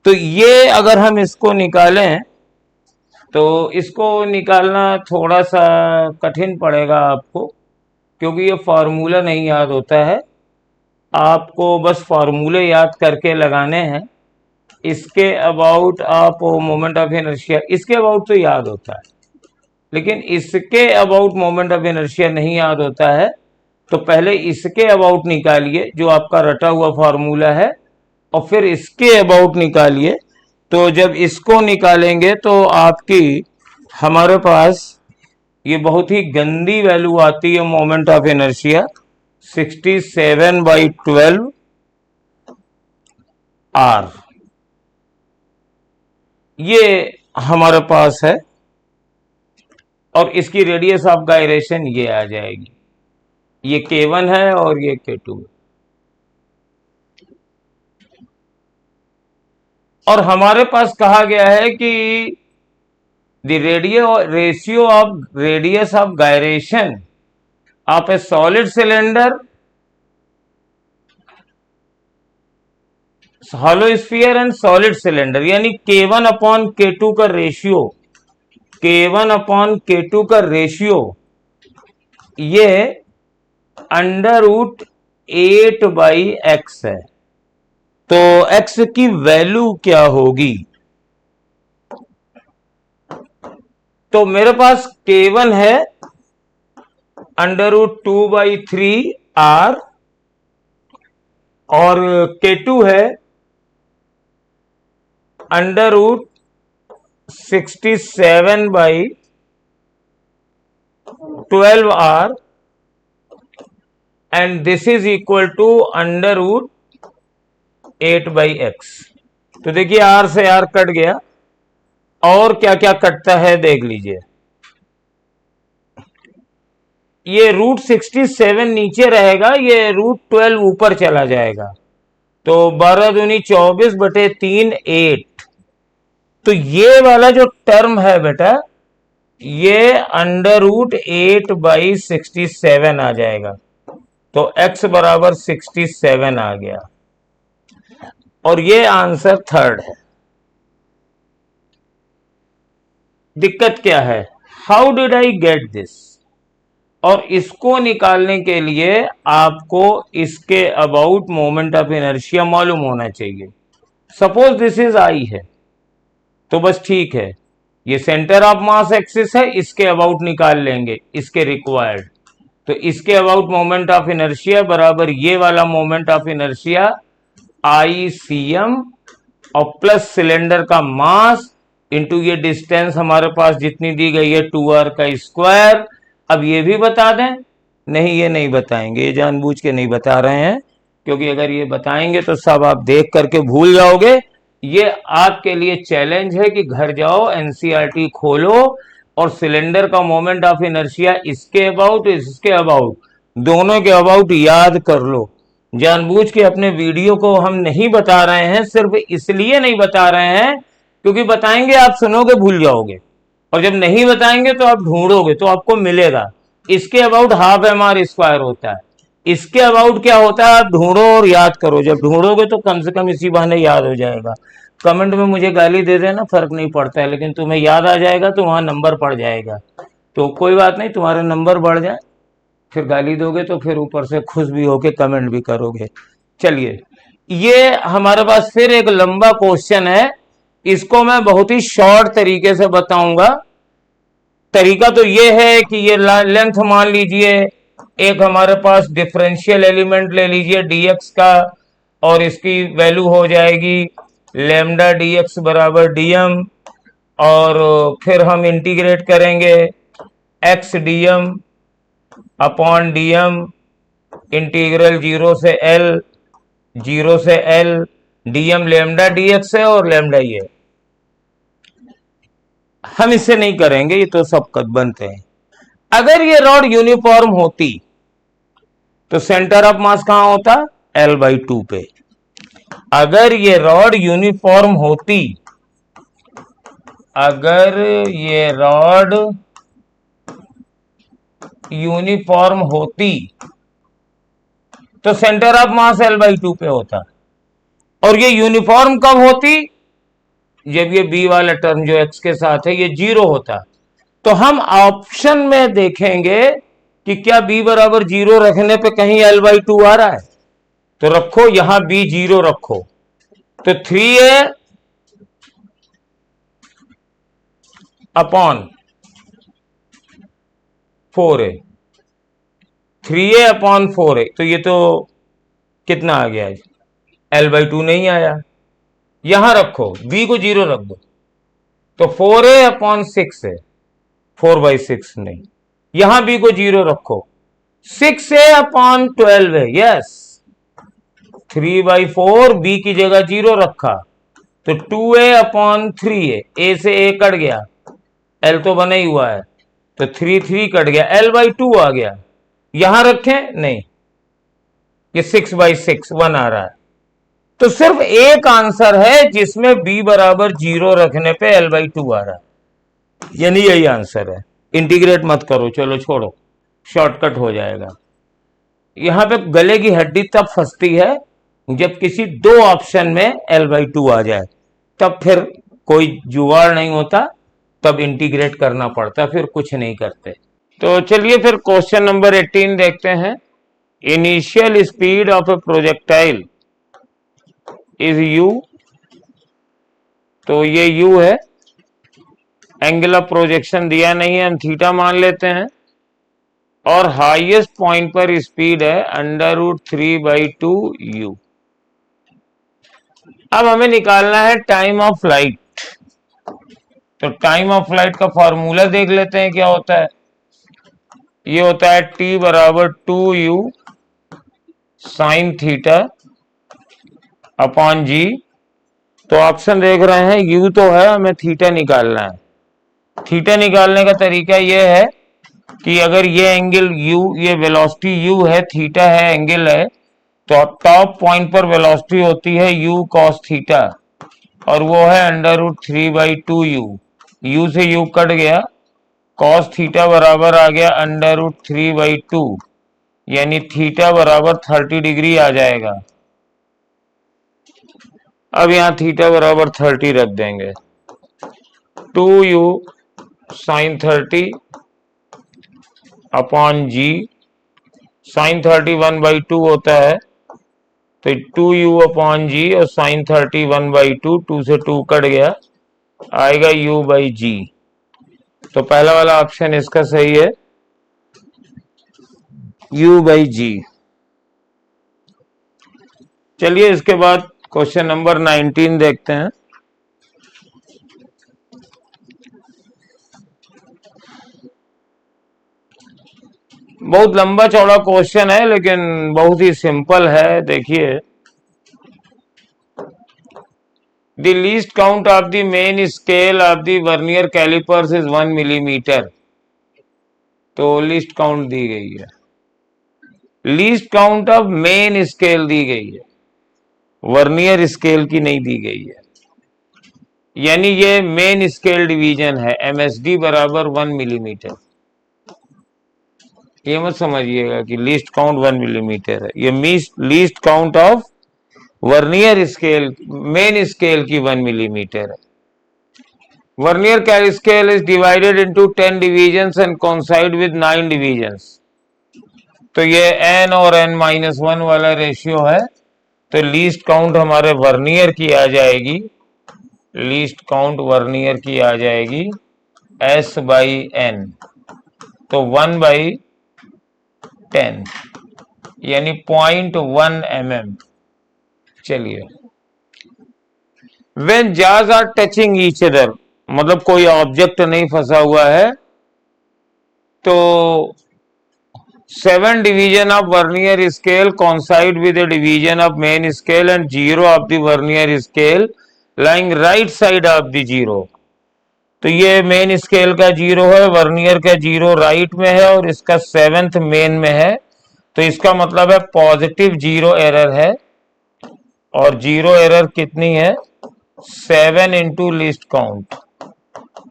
तो ये अगर हम इसको निकालें तो इसको निकालना थोड़ा सा कठिन पड़ेगा आपको, क्योंकि ये फार्मूला नहीं याद होता है। आपको बस फार्मूले याद करके लगाने हैं। इसके अबाउट आप मोमेंट ऑफ इनर्शिया, इसके अबाउट तो याद होता है, लेकिन इसके अबाउट मोमेंट ऑफ इनर्शिया नहीं याद होता है। तो पहले इसके अबाउट निकालिए जो आपका रटा हुआ फार्मूला है, और फिर इसके अबाउट निकालिए। तो जब इसको निकालेंगे तो आपकी, हमारे पास ये बहुत ही गंदी वैल्यू आती है मोमेंट ऑफ इनर्शिया, 67/12 आर, ये हमारे पास है, और इसकी रेडियस ऑफ गायरेशन ये आ जाएगी। ये K1 है और ये K2 है। और हमारे पास कहा गया है कि the ratio of radius of gyration of A solid cylinder, hollow sphere and solid cylinder, यानी K1 अपॉन K2 का रेशियो, K1 अपॉन K2 का रेशियो ये √8/x है। तो x की वैल्यू क्या होगी? तो मेरे पास K1 है √2/3r और K2 है √67/12r and this is equal to √8/x। तो देखिए r से r कट गया, और क्या क्या कटता है देख लीजिए। ये √67 नीचे रहेगा, ये √12 ऊपर चला जाएगा, तो 12 दूनी 24/3 8। तो ये वाला जो टर्म है बेटा, ये √8/67 आ जाएगा। तो x बराबर 67 आ गया, और ये आंसर थर्ड है। दिक्कत क्या है? How did I get this? और इसको निकालने के लिए आपको इसके अबाउट मोमेंट ऑफ इनर्शिया मालूम होना चाहिए। सपोज दिस इज आई है, तो बस ठीक है, ये सेंटर ऑफ मास एक्सिस है, इसके अबाउट निकाल लेंगे, इसके रिक्वायर्ड। तो इसके अबाउट मोमेंट ऑफ इनर्शिया बराबर ये वाला मोमेंट ऑफ इनर्शिया ICM और प्लस सिलेंडर का मास इंटू ये डिस्टेंस हमारे पास जितनी दी गई है 2r का स्क्वायर। अब ये भी बता दें? नहीं, ये नहीं बताएंगे, ये जानबूझ के नहीं बता रहे हैं, क्योंकि अगर ये बताएंगे तो सब आप देख करके भूल जाओगे। ये आपके लिए चैलेंज है कि घर जाओ, NCERT खोलो और सिलेंडर का मोमेंट ऑफ इनर्शिया इसके अबाउट, इसके अबाउट, दोनों के अबाउट याद कर लो। जानबूझ के अपने वीडियो को हम नहीं बता रहे हैं, सिर्फ इसलिए नहीं बता रहे हैं क्योंकि बताएंगे आप सुनोगे भूल जाओगे, और जब नहीं बताएंगे तो आप ढूंढोगे तो आपको मिलेगा। इसके अबाउट ½ mr² होता है, इसके अबाउट क्या होता है आप ढूंढो और याद करो। जब ढूंढोगे तो कम से कम इसी बहाने याद हो जाएगा। कमेंट में मुझे गाली दे देना, फर्क नहीं पड़ता है, लेकिन तुम्हें याद आ जाएगा तो वहां नंबर पड़ जाएगा। तो कोई बात नहीं, तुम्हारे नंबर बढ़ जाए, फिर गाली दोगे तो फिर ऊपर से खुश भी होके कमेंट भी करोगे। चलिए, ये हमारे पास फिर एक लंबा क्वेश्चन है, इसको मैं बहुत ही शॉर्ट तरीके से बताऊंगा। तरीका तो ये है कि ये लेंथ मान लीजिए, एक हमारे पास डिफरेंशियल एलिमेंट ले लीजिए dx का, और इसकी वैल्यू हो जाएगी लैम्डा dx बराबर dm, और फिर हम इंटीग्रेट करेंगे x dm upon dm integral 0 से L dm लैम्डा dx है और लैम्डा ये। हम इससे नहीं करेंगे, ये तो सब कद बनते हैं। अगर ये रॉड यूनिफॉर्म होती तो सेंटर ऑफ मास कहां होता? L/2 पे। अगर ये रॉड यूनिफॉर्म होती, अगर ये रॉड यूनिफॉर्म होती तो सेंटर ऑफ मास L/2 पे होता। और ये यूनिफॉर्म कब होती? जब ये b वाला टर्म जो x के साथ है ये 0 होता। तो हम ऑप्शन में देखेंगे कि क्या b बराबर 0 रखने पे कहीं L/2 आ रहा है, तो रखो यहां b 0 रखो, तो 3a upon 4a, 3a upon 4a, तो ये तो कितना आ गया? L/2 नहीं आया, यहां रखो b को 0 रख दो, तो 4a अपॉन 6 है, 4/6 नहीं, यहां b को 0 रखो, 6a अपॉन 12 है, यस, 3/4 b की जगह 0 रखा, तो 2a अपॉन 3a, a से a कट गया, l तो बना ही हुआ है, तो 3 कट गया, L/2 आ गया। यहां रखें, नहीं, ये 6/6 1 आ रहा है। तो सिर्फ एक आंसर है जिसमें b बराबर 0 रखने पे L/2 आ रहा है, यानी यही आंसर है। इंटीग्रेट मत करो, चलो छोड़ो, शॉर्टकट हो जाएगा। यहां पे गले की हड्डी तब फंसती है जब किसी दो ऑप्शन में L/2 आ जाए, तब फिर कोई जुगाड़ नहीं होता, तब इंटीग्रेट करना पड़ता, फिर कुछ नहीं करते। तो चलिए फिर क्वेश्चन नंबर 18 देखते हैं। Initial speed of A projectile is u, तो ये u है। एंगल ऑफ प्रोजेक्शन दिया नहीं है, हम थीटा मान लेते हैं। और हाईएस्ट पॉइंट पर स्पीड है √3/2u। अब हमें निकालना है टाइम ऑफ फ्लाइट। तो टाइम ऑफ फ्लाइट का फॉर्मूला देख लेते हैं क्या होता है। ये होता है t बराबर 2u sign theta upon g। तो ऑप्शन देख रहे हैं, u तो है, हमें थीटा निकालना है। थीटा निकालने का तरीका यह है कि अगर ये एंगल u, ये वेलोसिटी u है, थीटा है, एंगल है, तो टॉप पॉइंट पर वेलोसिटी होती है u cos थीटा, और वो है √3/2u। u से u कट गया, cos थीटा बराबर आ गया √3/2, यानी थीटा बराबर 30 डिग्री आ जाएगा। अब यहां थीटा बराबर 30 रख देंगे। 2u साइन 30 अपॉन जी, साइन 30 1/2 होता है, तो 2u अपॉन जी और साइन 30 1/2, 2 से 2 कट गया, आएगा u/g। तो पहला वाला ऑप्शन इसका सही है, u/g। चलिए इसके बाद क्वेश्चन नंबर 19 देखते हैं। बहुत लंबा चौड़ा क्वेश्चन है लेकिन बहुत ही सिंपल है। देखिए, the least count of the main scale of the vernier callipers is 1 millimetre. तो लीस्ट काउंट दी गई है, least count of main scale दी गई है, वर्नियर स्केल की नहीं दी गई है, यानी ये मेन स्केल डिवीजन है। MSD बराबर 1 मिलीमीटर। ये मत समझिएगा कि लीस्ट काउंट 1 मिलीमीटर है, ये least count of vernier scale, main scale की 1 मिलीमीटर है। Vernier cal scale is divided into 10 divisions and coincide with 9 divisions. तो ये n और n-1 वाला रेशियो है। तो लीस्ट काउंट हमारे वर्नियर की आ जाएगी, लीस्ट काउंट वर्नियर की आ जाएगी S/n, तो 1/10, यानी 0.1 mm। चलिए, When jaws are touching each other, मतलब कोई ऑब्जेक्ट नहीं फंसा हुआ है, तो 7 division of vernier scale coincide with a division of main scale and 0 of the vernier scale lying right side of the 0। तो ये मेन स्केल का 0 है, वर्नियर का 0 राइट में है और इसका 7th मेन में है। तो इसका मतलब है पॉजिटिव 0 एरर है, और 0 एरर कितनी है, 7 इंटू लीस्ट काउंट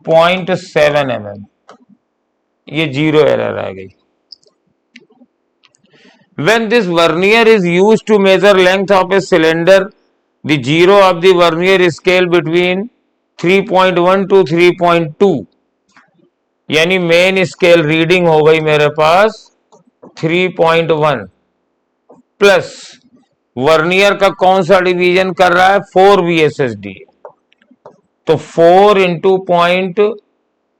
0.7 mm, ये 0 एरर आ गई। When this vernier is used to measure length of a cylinder, the 0 of the vernier scale between 3.1 to 3.2, यानी मेन स्केल रीडिंग हो गई मेरे पास 3.1, प्लस वर्नियर का कौन सा डिवीजन कर रहा है, 4 VSSD, तो 4 इंटू पॉइंट।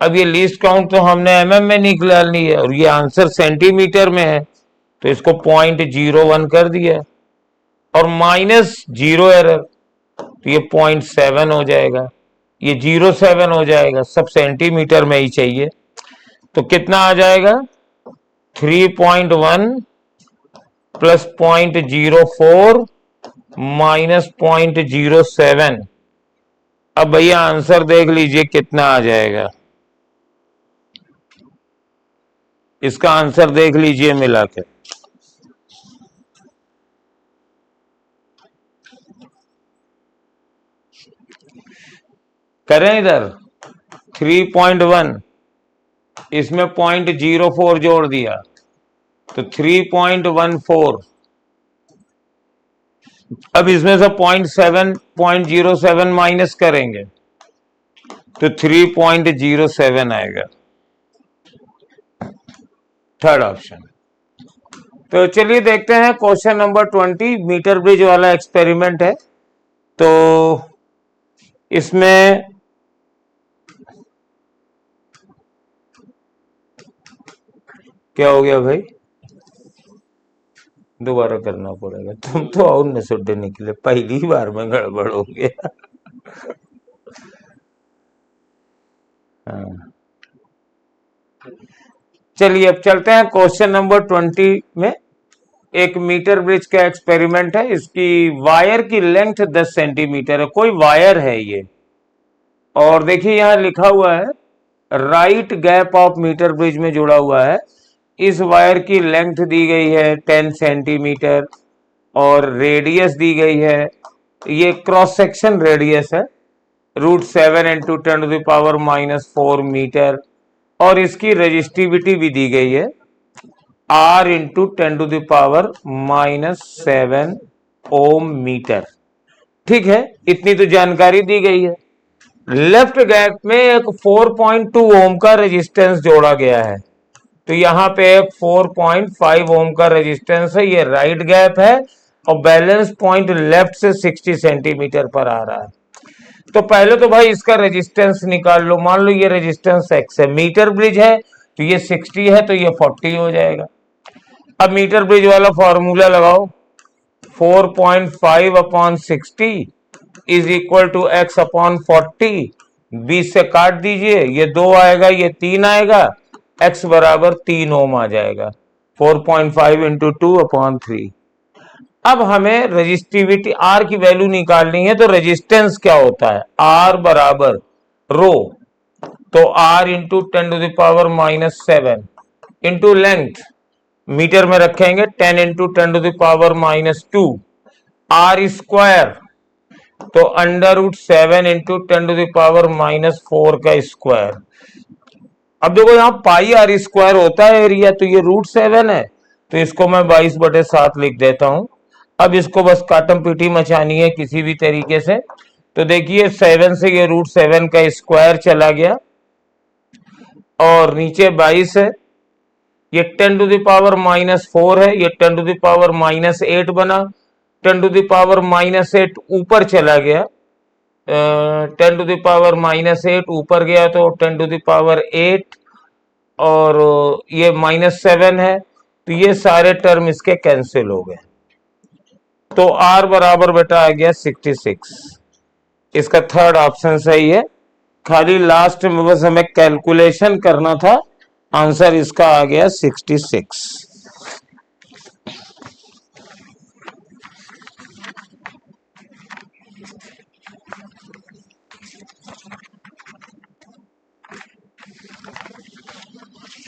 अब ये लीस्ट काउंट तो हमने mm में निकालनी है और ये आंसर सेंटीमीटर में है, तो इसको 0.01 कर दिया, और माइनस 0 एरर, तो ये 0.7 हो जाएगा, ये 0.7 हो जाएगा, सब सेंटीमीटर में ही चाहिए। तो कितना आ जाएगा, 3.1 प्लस 0.04 माइनस 0.07। अब भैया आंसर देख लीजिए कितना आ जाएगा। इसका आंसर देख लीजिए मिला के। करें इधर 3.1, इसमें 0.04 जोड़ दिया तो 3.14। अब इसमें से 0.07 माइनस करेंगे तो 3.07 आएगा, थर्ड ऑप्शन। तो चलिए देखते हैं क्वेश्चन नंबर 20, मीटर ब्रिज वाला एक्सपेरिमेंट है। तो इसमें क्या हो गया भाई, दोबारा करना पड़ेगा, तुम तो और न सुड्डे निकले, पहली बार में गड़बड़ हो गया। हाँ, चलिए अब चलते हैं क्वेश्चन नंबर 20 में। एक मीटर ब्रिज का एक्सपेरिमेंट है। इसकी वायर की लेंथ 10 सेंटीमीटर है, कोई वायर है ये, और देखिए यहां लिखा हुआ है right gap of metre bridge में जुड़ा हुआ है। इस वायर की लेंथ दी गई है 10 सेंटीमीटर और रेडियस दी गई है, ये क्रॉस सेक्शन रेडियस है √7 इंटू 10⁻⁻4 मीटर, और इसकी रेजिस्टिविटी भी दी गई है R इंटू 10⁻⁻7 ओम मीटर। ठीक है, इतनी तो जानकारी दी गई है। लेफ्ट गैप में एक 4.2 ओम का रेजिस्टेंस जोड़ा गया है, तो यहाँ पे 4.5 ओम का रेजिस्टेंस है, ये राइट गैप है, और बैलेंस पॉइंट लेफ्ट से 60 सेंटीमीटर पर आ रहा है। तो पहले तो भाई इसका रेजिस्टेंस निकाल लो। मान लो ये रेजिस्टेंस x है, मीटर ब्रिज है तो ये 60 है तो ये 40 हो जाएगा। अब मीटर ब्रिज वाला फॉर्मूला लगाओ, 4.5/60 इज इक्वल टू x/40। 20 से काट दीजिए, ये 2 आएगा, ये 3 आएगा, x बराबर 3 ओम आ जाएगा। 4.5 इंटू 2/3। अब हमें रेजिस्टिविटी R की वैल्यू निकालनी है, तो रेजिस्टेंस क्या होता है, R बराबर रो, तो R into 10⁻⁻7 into length, metre में रखेंगे 10 इंटू 10⁻⁻2 R स्क्वायर, तो √7 इंटू 10⁻⁻4 का स्क्वायर। अब देखो यहाँ पाई R स्क्वायर होता है एरिया, तो ये √7 है, तो इसको मैं 22/7 लिख देता हूं। अब इसको बस काटम पीटी मचानी है किसी भी तरीके से। तो देखिए 7 से ये √7 का स्क्वायर चला गया, और नीचे 22 है, ये 10⁻⁻4 है, ये 10⁻⁻8 बना, 10⁻⁻8 ऊपर चला गया, 10⁻⁻8 ऊपर गया तो 10⁻8, और ये -7 है, तो ये सारे टर्म इसके कैंसिल हो गए, तो R बराबर बेटा आ गया 66। इसका थर्ड ऑप्शन सही है। खाली लास्ट में बस हमें कैलकुलेशन करना था, आंसर इसका आ गया 66।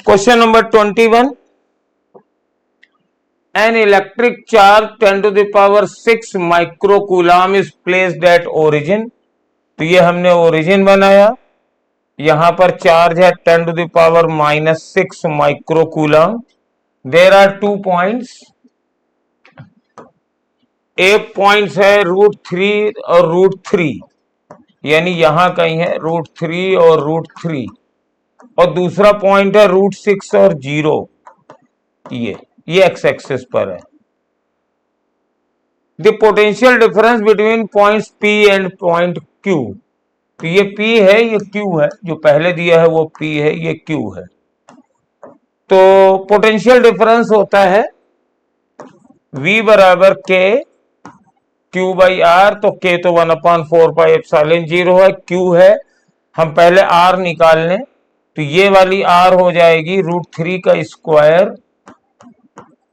Question number 21, an electric charge 10⁶ microcoulomb is placed at origin. तो ये हमने ओरिजिन बनाया, यहां पर चार्ज है 10⁻⁻6 माइक्रोकूलम। देयर आर 2 पॉइंट्स, एक पॉइंट है √3 और √3, यानी यहां कहीं है √3 और √3, और दूसरा पॉइंट है √6 और 0, ये एक्स एक्सिस पर है। The potential difference between points P and point Q, तो ये P है, ये Q है, जो पहले दिया है वो P है, ये Q है। तो पोटेंशियल डिफरेंस होता है V बराबर K Q/R, तो K तो 1/4πε0 है, Q है, हम पहले R निकाल लें, तो ये वाली R हो जाएगी √3 का स्क्वायर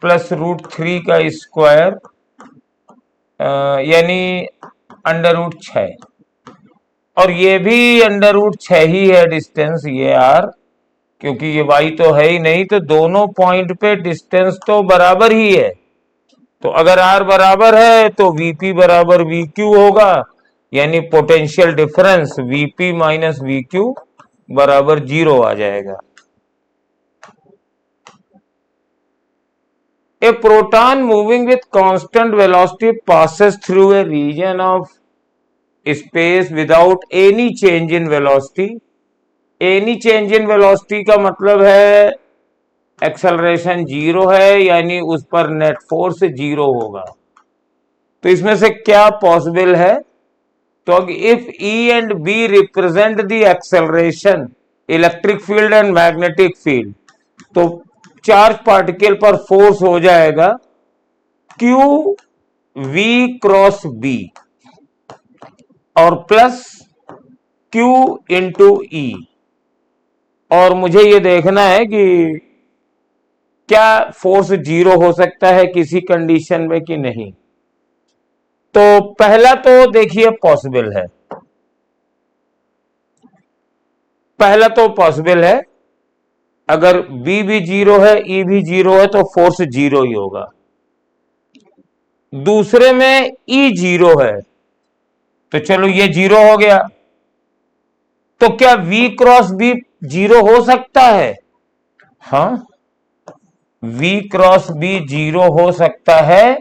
प्लस √3 का स्क्वायर, यानी √6, और ये भी √6 ही है डिस्टेंस, ये R, क्योंकि ये y तो है ही नहीं, तो दोनों पॉइंट पे डिस्टेंस तो बराबर ही है। तो अगर r बराबर है तो Vp बराबर Vq होगा, यानी potential difference Vp minus Vq बराबर 0 आ जाएगा। A proton moving with constant velocity passes through a region of space without any change in velocity. Any change in velocity का मतलब है एक्सेलरेशन 0 है, यानी उस पर नेट फोर्स 0 होगा। तो इसमें से क्या पॉसिबल है? तो if E and B represent the acceleration, electric field and magnetic field, तो चार्ज पार्टिकल पर फोर्स हो जाएगा Q V क्रॉस B और प्लस Q इंटू E। और मुझे ये देखना है कि क्या फोर्स 0 हो सकता है किसी कंडीशन में कि नहीं। तो पहला तो देखिए पॉसिबल है, पहला तो पॉसिबल है, अगर B भी 0 है, E भी 0 है, तो फोर्स 0 ही होगा। दूसरे में E 0 है, तो चलो ये 0 हो गया। तो क्या V क्रॉस B 0 हो सकता है? हाँ, V क्रॉस B 0 हो सकता है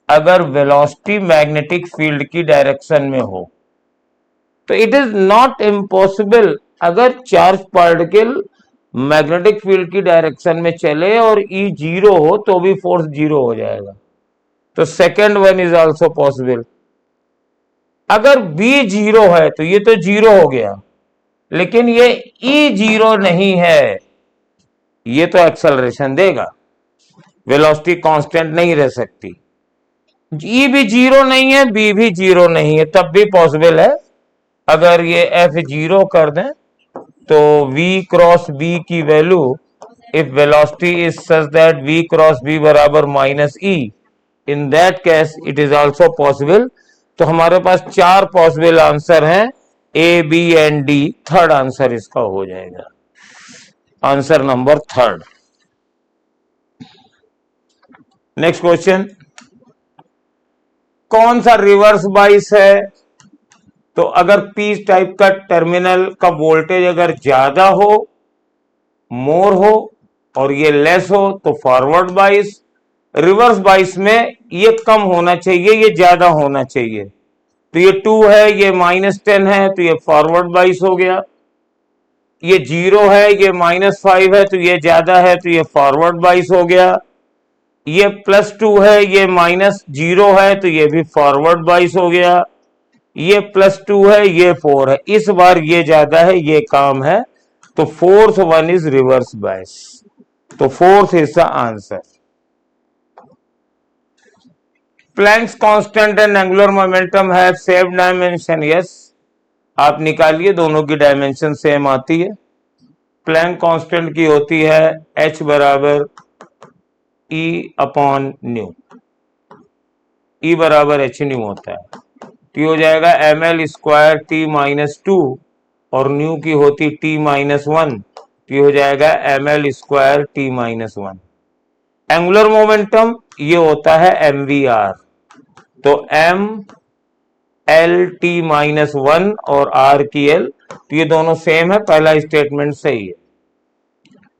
अगर वेलोसिटी मैग्नेटिक फील्ड की डायरेक्शन में हो। तो इट इज नॉट इम्पॉसिबल अगर चार्ज पार्टिकल मैग्नेटिक फील्ड की डायरेक्शन में चले और E 0 हो तो भी फोर्स 0 हो जाएगा। तो second one is also possible. अगर B 0 है तो ये तो 0 हो गया, लेकिन ये E 0 नहीं है, ये तो एक्सेलरेशन देगा, वेलोसिटी कांस्टेंट नहीं रह सकती। E भी 0 नहीं है, B भी 0 नहीं है, तब भी पॉसिबल है। अगर ये F 0 कर दें तो V क्रॉस B की value, if velocity is such that V cross B बराबर minus E, in that case it is also possible. तो हमारे पास 4 पॉसिबल आंसर हैं, A, B and D। Third answer इसका हो जाएगा, answer number third. Next question, कौन सा रिवर्स बाइस है? तो अगर पी टाइप का टर्मिनल का वोल्टेज अगर ज्यादा हो, मोर हो, और ये लेस हो तो फॉरवर्ड बाइस। रिवर्स बाइस में ये कम होना चाहिए, ये ज्यादा होना चाहिए। तो ये 2 है, ये -10 है, तो ये फॉरवर्ड बाइस हो गया। ये 0 है, ये -5 है, तो ये ज्यादा है, तो ये फॉरवर्ड बाइस हो गया। ये +2 है, ये -0 है, तो ये भी फॉरवर्ड बाइस हो गया। ये +2 है, ये 4 है, इस बार ये ज्यादा है, ये कम है, तो fourth one is reverse bias. तो fourth is the answer. Planck's constant and angular momentum है सेम डायमेंशन, यस। आप निकालिए, दोनों की डायमेंशन सेम आती है। प्लैंक कांस्टेंट की होती है H बराबर E अपॉन न्यू, E बराबर H न्यू होता है। तो हो जाएगा ml स्क्वायर T-2 और न्यू की होती T-1, तो हो जाएगा ml square T-1। Angular momentum ये होता है mvr, तो m l T-1 और r की l, तो ये दोनों सेम है, पहला स्टेटमेंट सही है।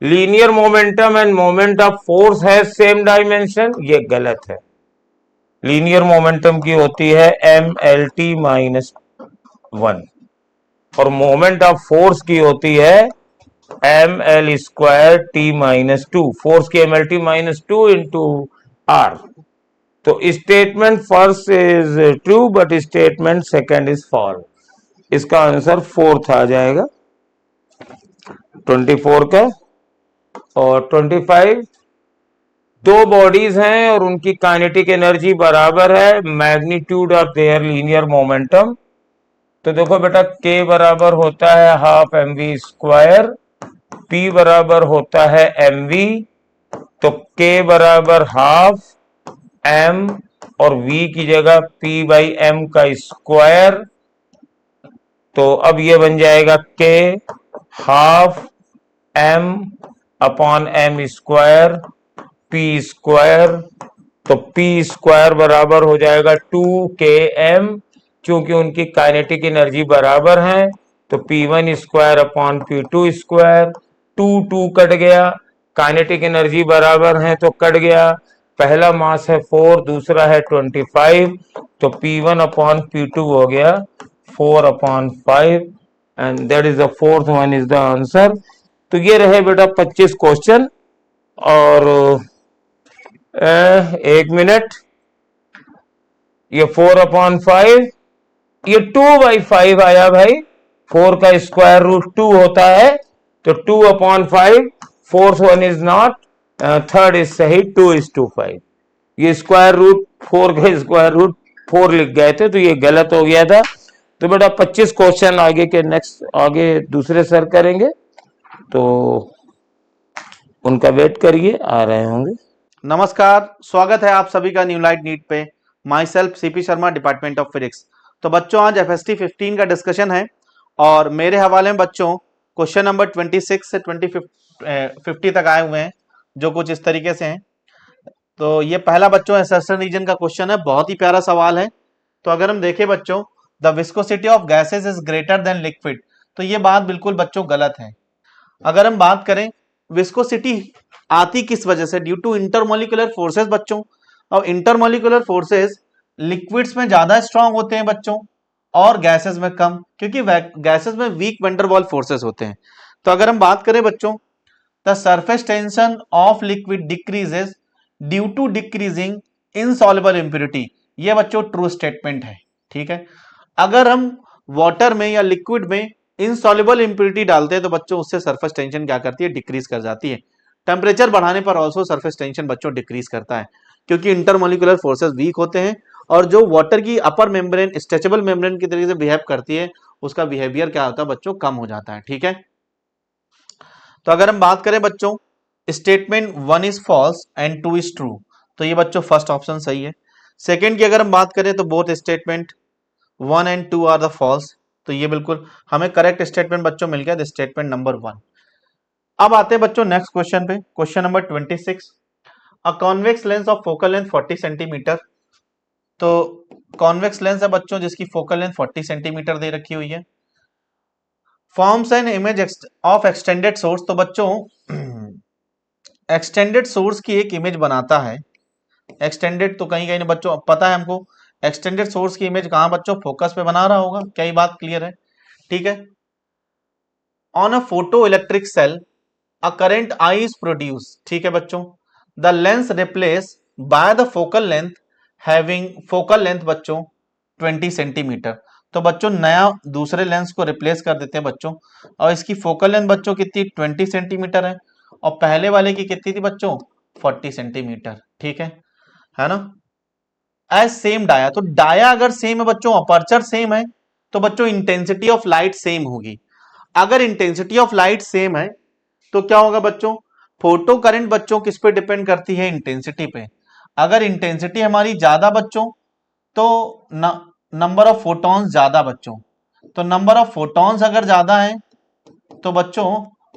Linear momentum end moment of force है सेम डायमेंशन, ये गलत है। लीनियर मोमेंटम की होती है mlt-1 और मोमेंट ऑफ फोर्स की होती है ml स्क्वायर T-2, फोर्स की mlt-2 इंटू r। तो statement first is true but statement second is false. इसका आंसर फोर्थ आ जाएगा 24 का। और 25, दो बॉडीज हैं और उनकी काइनेटिक एनर्जी बराबर है, magnitude of their linear momentum. तो देखो बेटा, k बराबर होता है हाफ mv स्क्वायर, p बराबर होता है mv, तो k बराबर हाफ m और v की जगह p बाई m का स्क्वायर। तो अब ये बन जाएगा k half m upon m square p square, तो p स्क्वायर बराबर हो जाएगा 2km, क्योंकि उनकी काइनेटिक एनर्जी बराबर है, तो p1 square upon p2 square, 2 cut गया, काइनेटिक एनर्जी बराबर है तो कट गया, पहला मास है 4, दूसरा है 25, तो p1 अपॉन p2 हो गया 4/5, and that is the fourth one is the answer. तो ये रहे बेटा 25 क्वेश्चन। और एक मिनट, ये 4/5, ये 2/5 आया भाई, 4 का स्क्वायर रूट 2 होता है, तो 2/5, fourth one is not, third is सही, 2:5। ये स्क्वायर रूट 4 का स्क्वायर रूट 4 लिख गए थे, तो ये गलत हो गया था। तो बेटा 25 क्वेश्चन आगे के नेक्स्ट आगे दूसरे सर करेंगे, तो उनका वेट करिए, आ रहे होंगे। नमस्कार, स्वागत है आप सभी का न्यू लाइट नीट पे। My self CP Sharma, department of physics. तो बच्चों आज एफएसटी 15 का डिस्कशन है और मेरे हवाले में बच्चों क्वेश्चन नंबर 26 से 50 तक आए हुए हैं, जो कुछ इस तरीके से हैं। तो ये पहला बच्चों एसेशन रीजन का क्वेश्चन है, बहुत ही प्यारा सवाल है। तो अगर हम देखें बच्चों, the viscosity of gases is greater than liquid, तो ये बात बिल्कुल बच्चों गलत है। अगर हम बात करें विस्कोसिटी आती किस वजह से, ड्यू टू इंटरमोलिकुलर फोर्सेस बच्चों। और इंटरमोलिकुलर फोर्सेस लिक्विड्स में ज्यादा स्ट्रांग होते हैं बच्चों और गैसेस में कम, क्योंकि गैसेस में वीक वेंडरवॉल फोर्सेस होते हैं। तो अगर हम बात करें बच्चों, the surface tension of liquid decreases due to decreasing insoluble impurity, ये बच्चों ट्रू स्टेटमेंट है। ठीक है, अगर हम वाटर में या लिक्विड में इनसॉल्युबल इंप्योरिटी डालते हैं तो बच्चों उससे सरफेस टेंशन क्या करती है, डिक्रीज कर जाती है। टेम्परेचर बढ़ाने पर ऑल्सो सरफेस टेंशन बच्चों डिक्रीज करता है, क्योंकि इंटरमोलिकुलर फोर्सेस वीक होते हैं और जो वाटर की अपर मेम्ब्रेन स्ट्रेचेबल मेम्ब्रेन की तरीके से बिहेव करती है, उसका बिहेवियर क्या होता है बच्चों, कम हो जाता है। ठीक है, तो अगर हम बात करें बच्चों, statement 1 is false and 2 is true, तो ये बच्चों फर्स्ट ऑप्शन सही है। सेकेंड की अगर हम बात करें तो both statement 1 and 2 are the false, तो ये बिल्कुल हमें करेक्ट स्टेटमेंट बच्चों मिल गया, स्टेटमेंट नंबर 1। अब आते हैं बच्चों नेक्स्ट क्वेश्चन पे, question number 26। A convex lens of focal length 40 centimetre, तो कॉन्वेक्स लेंस है बच्चों जिसकी फोकल लेंथ 40 सेंटीमीटर दे रखी हुई है। Forms an image of extended source, तो बच्चों एक्सटेंडेड सोर्स की एक इमेज बनाता है। एक्सटेंडेड तो कहीं कहीं बच्चों पता है हमको, एक्सटेंडेड सोर्स की इमेज कहां बच्चों, फोकस पे बना रहा होगा, क्या ये बात क्लियर है? ठीक है, on a photoelectric cell a current I is produced। ठीक है बच्चों, the lens replace by the focal length having focal length बच्चों 20 सेंटीमीटर। तो बच्चों नया दूसरे लेंस को रिप्लेस कर देते हैं बच्चों, और इसकी फोकल लेंथ बच्चों कितनी 20 सेंटीमीटर है, और पहले वाले की कितनी थी बच्चों 40 सेंटीमीटर। ठीक है ना। एज सेम डाया, तो डाया अगर सेम है बच्चों, अपर्चर सेम है, तो बच्चों इंटेंसिटी ऑफ लाइट सेम होगी। अगर इंटेंसिटी ऑफ लाइट सेम है तो क्या होगा बच्चों, फोटो करंट बच्चों किस पे डिपेंड करती है, इंटेंसिटी पे। अगर इंटेंसिटी हमारी ज्यादा बच्चों तो नंबर ऑफ फोटॉन्स ज्यादा बच्चों, तो नंबर ऑफ फोटॉन्स अगर ज्यादा है तो बच्चों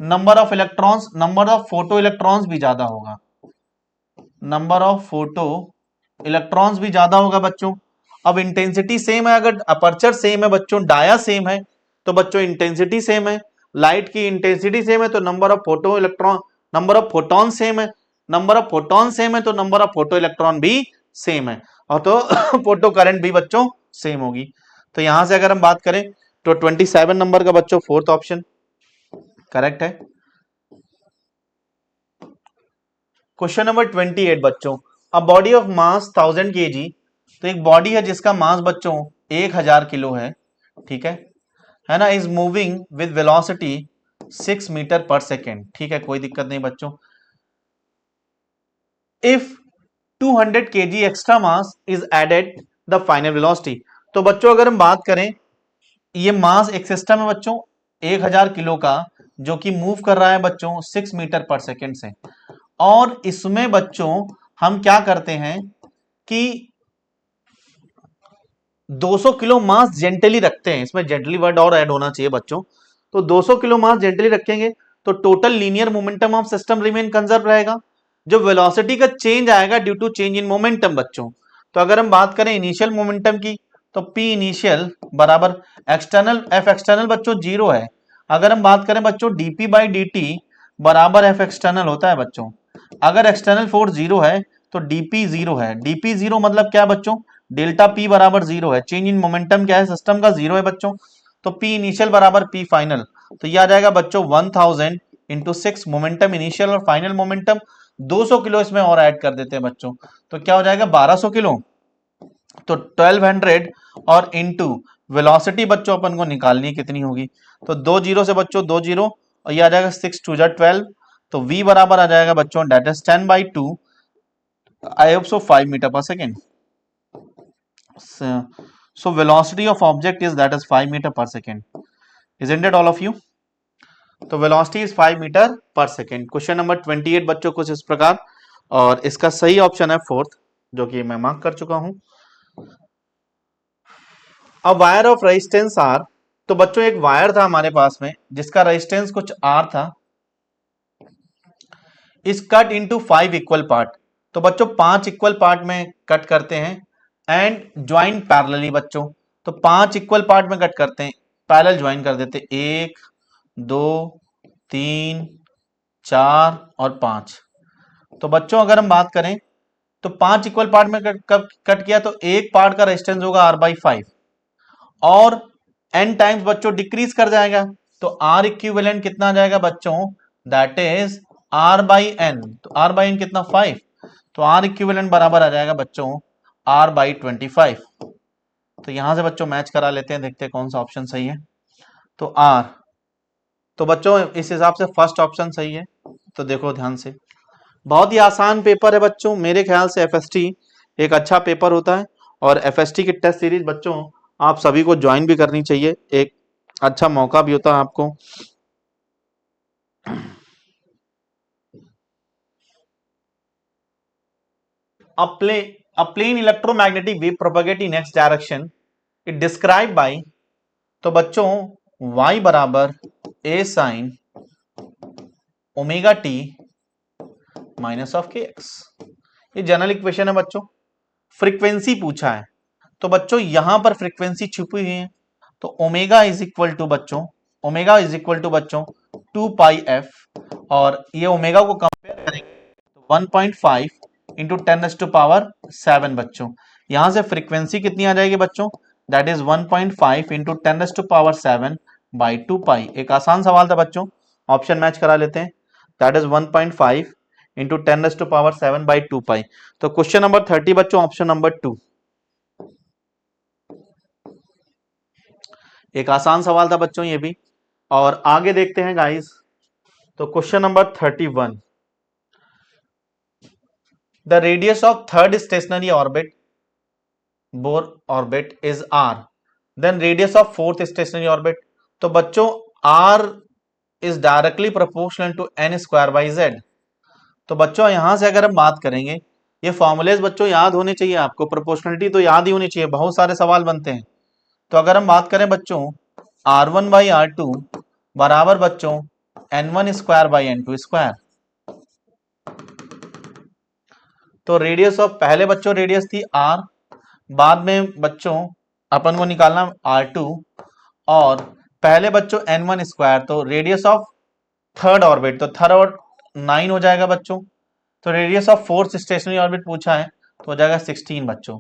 number of electrons, number of photo electrons भी ज्यादा होगा, नंबर ऑफ फोटो इलेक्ट्रॉन्स भी ज्यादा होगा बच्चों। अब इंटेंसिटी सेम है, अगर अपर्चर सेम है बच्चों, डाया सेम है, तो बच्चों इंटेंसिटी सेम है, लाइट की इंटेंसिटी सेम है, तो number of photo electron, number of photon same है, नंबर ऑफ फोटॉन सेम है तो नंबर ऑफ फोटो इलेक्ट्रॉन भी सेम है, और तो फोटो करंट भी बच्चों सेम होगी। तो यहां से अगर हम बात करें तो 27 नंबर का बच्चों फोर्थ ऑप्शन करेक्ट है। क्वेश्चन नंबर 28 बच्चों, a body of mass 1000 kg, तो एक बॉडी है जिसका मास बच्चों 1000 किलो है। ठीक है ना, is moving with velocity 6 metre per second. ठीक है, कोई दिक्कत नहीं बच्चों। If 200 kg extra mass is added the final velocity, तो बच्चों अगर हम बात करें, ये मास एक सिस्टम है बच्चों 1000 किलो का, जो कि मूव कर रहा है बच्चों 6 मीटर पर सेकेंड से, और इसमें बच्चों हम क्या करते हैं कि 200 किलो मास जेंटली रखते हैं, इसमें जेंटली वर्ड और ऐड होना चाहिए बच्चों, तो 200 किलो मास जेंटली रखेंगे, तो total linear momentum of system remain conserve रहेगा। जो वेलोसिटी का चेंज आएगा due to change in momentum बच्चों, तो अगर हम बात करें इनिशियल मोमेंटम की तो पी इनिशियल बराबर एक्सटर्नल एफ एक्सटर्नल बच्चों जीरो है। अगर हम बात करें बच्चों डीपी बाई डी टी बराबर एफ एक्सटर्नल होता है बच्चों। अगर एक्सटर्नल फोर्स जीरो है तो डीपी जीरो है। डीपी जीरो मतलब क्या बच्चों, डेल्टा पी बराबर जीरो है। चेंज इन मोमेंटम क्या है, सिस्टम का जीरो है बच्चों। तो पी इनिशियल बराबर पी फाइनल, तो ये आ जाएगा बच्चों 1000 इंटू 6 मोमेंटम इनिशियल और फाइनल मोमेंटम 200 किलो इसमें और ऐड कर देते हैं बच्चों, तो क्या हो जाएगा 1200 किलो। तो 1200 और इंटू वेलोसिटी बच्चों अपन को निकालनी कितनी होगी, तो दो जीरो से बच्चों दो जीरो और ये आ जाएगा 6 टू 12, तो v बराबर आ जाएगा बच्चों that is 10/2, I hope so 5 metre per second. So velocity of object is that is 5 meter per second. Isn't it all of you? तो velocity is 5 metre per second. Question number 28 बच्चों कुछ इस प्रकार, और इसका सही ऑप्शन है फोर्थ, जो कि मैं मार्क कर चुका हूं। अब वायर ऑफ रेजिस्टेंस आर, तो बच्चों एक वायर था हमारे पास में जिसका रेजिस्टेंस कुछ आर था, is cut into 5 equal part. तो बच्चों 5 इक्वल पार्ट में कट करते हैं एंड ज्वाइन पैरेलली बच्चों। तो 5 इक्वल पार्ट में कट करते हैं, पैरेलल ज्वाइन कर देते हैं, 1 2 3 4 और 5। तो बच्चों अगर हम बात करें तो 5 इक्वल पार्ट में कट किया तो एक पार्ट का रेजिस्टेंस होगा r/5 और n टाइम्स बच्चों डिक्रीज कर जाएगा, तो R इक्विवेलेंट कितना आ जाएगा बच्चों, दैट इज r/n। तो r/n कितना 5, तो R इक्विवेलेंट बराबर आ जाएगा बच्चों r/25। तो यहां से बच्चों मैच करा लेते हैं, देखते हैं कौन सा ऑप्शन सही है। तो R, तो बच्चों इस हिसाब से फर्स्ट ऑप्शन सही है। तो देखो ध्यान से, बहुत ही आसान पेपर है बच्चों, मेरे ख्याल से एफएसटी एक अच्छा पेपर होता है, और एफएसटी की टेस्ट सीरीज बच्चों आप सभी को ज्वाइन भी करनी चाहिए, एक अच्छा मौका भी होता है आपको। A plane electromagnetic wave propagate in x direction it described by, तो बच्चों y बराबर a sin omega T minus of के एक्स, ये जनरल इक्वेशन है बच्चों। फ्रीक्वेंसी पूछा है, तो बच्चों यहां पर फ्रीक्वेंसी छुपी हुई है, तो ओमेगा इज इक्वल टू बच्चों, ओमेगा इज इक्वल टू बच्चों 2πf, और ये ओमेगा को कंपेयर करेंगे तो 1.5 इंटू 10⁻⁷ बच्चों। यहां से फ्रीक्वेंसी कितनी आ जाएगी बच्चों, दैट इज 1.5 इंटू 10⁻⁷ बाई 2π। एक आसान सवाल था बच्चों, ऑप्शन मैच करा लेते हैं, दैट इज 1.5 इंटू 10⁻⁷ बाई 2π। तो क्वेश्चन नंबर 30 बच्चों ऑप्शन नंबर 2, एक आसान सवाल था बच्चों ये भी। और आगे देखते हैं गाइस, तो question number 31, the radius of third stationary orbit Bohr orbit is r, then radius of fourth stationary orbit, तो बच्चों r is directly proportional to n square by z। तो बच्चों यहां से अगर हम बात करेंगे, ये फॉर्मूलेज बच्चों याद होने चाहिए आपको, प्रोपोर्शनलिटी तो याद ही होनी चाहिए, बहुत सारे सवाल बनते हैं। तो अगर हम बात करें बच्चों r1/r2 बराबर बच्चों n1 square by n2 square, तो रेडियस ऑफ, पहले बच्चों रेडियस थी r, बाद में बच्चों अपन को निकालना r2, और पहले बच्चों n1 स्क्वायर, तो रेडियस ऑफ थर्ड ऑर्बिट, तो थर्ड और 9 हो जाएगा बच्चों। तो radius of fourth stationary orbit पूछा है, तो हो जाएगा 16 बच्चों।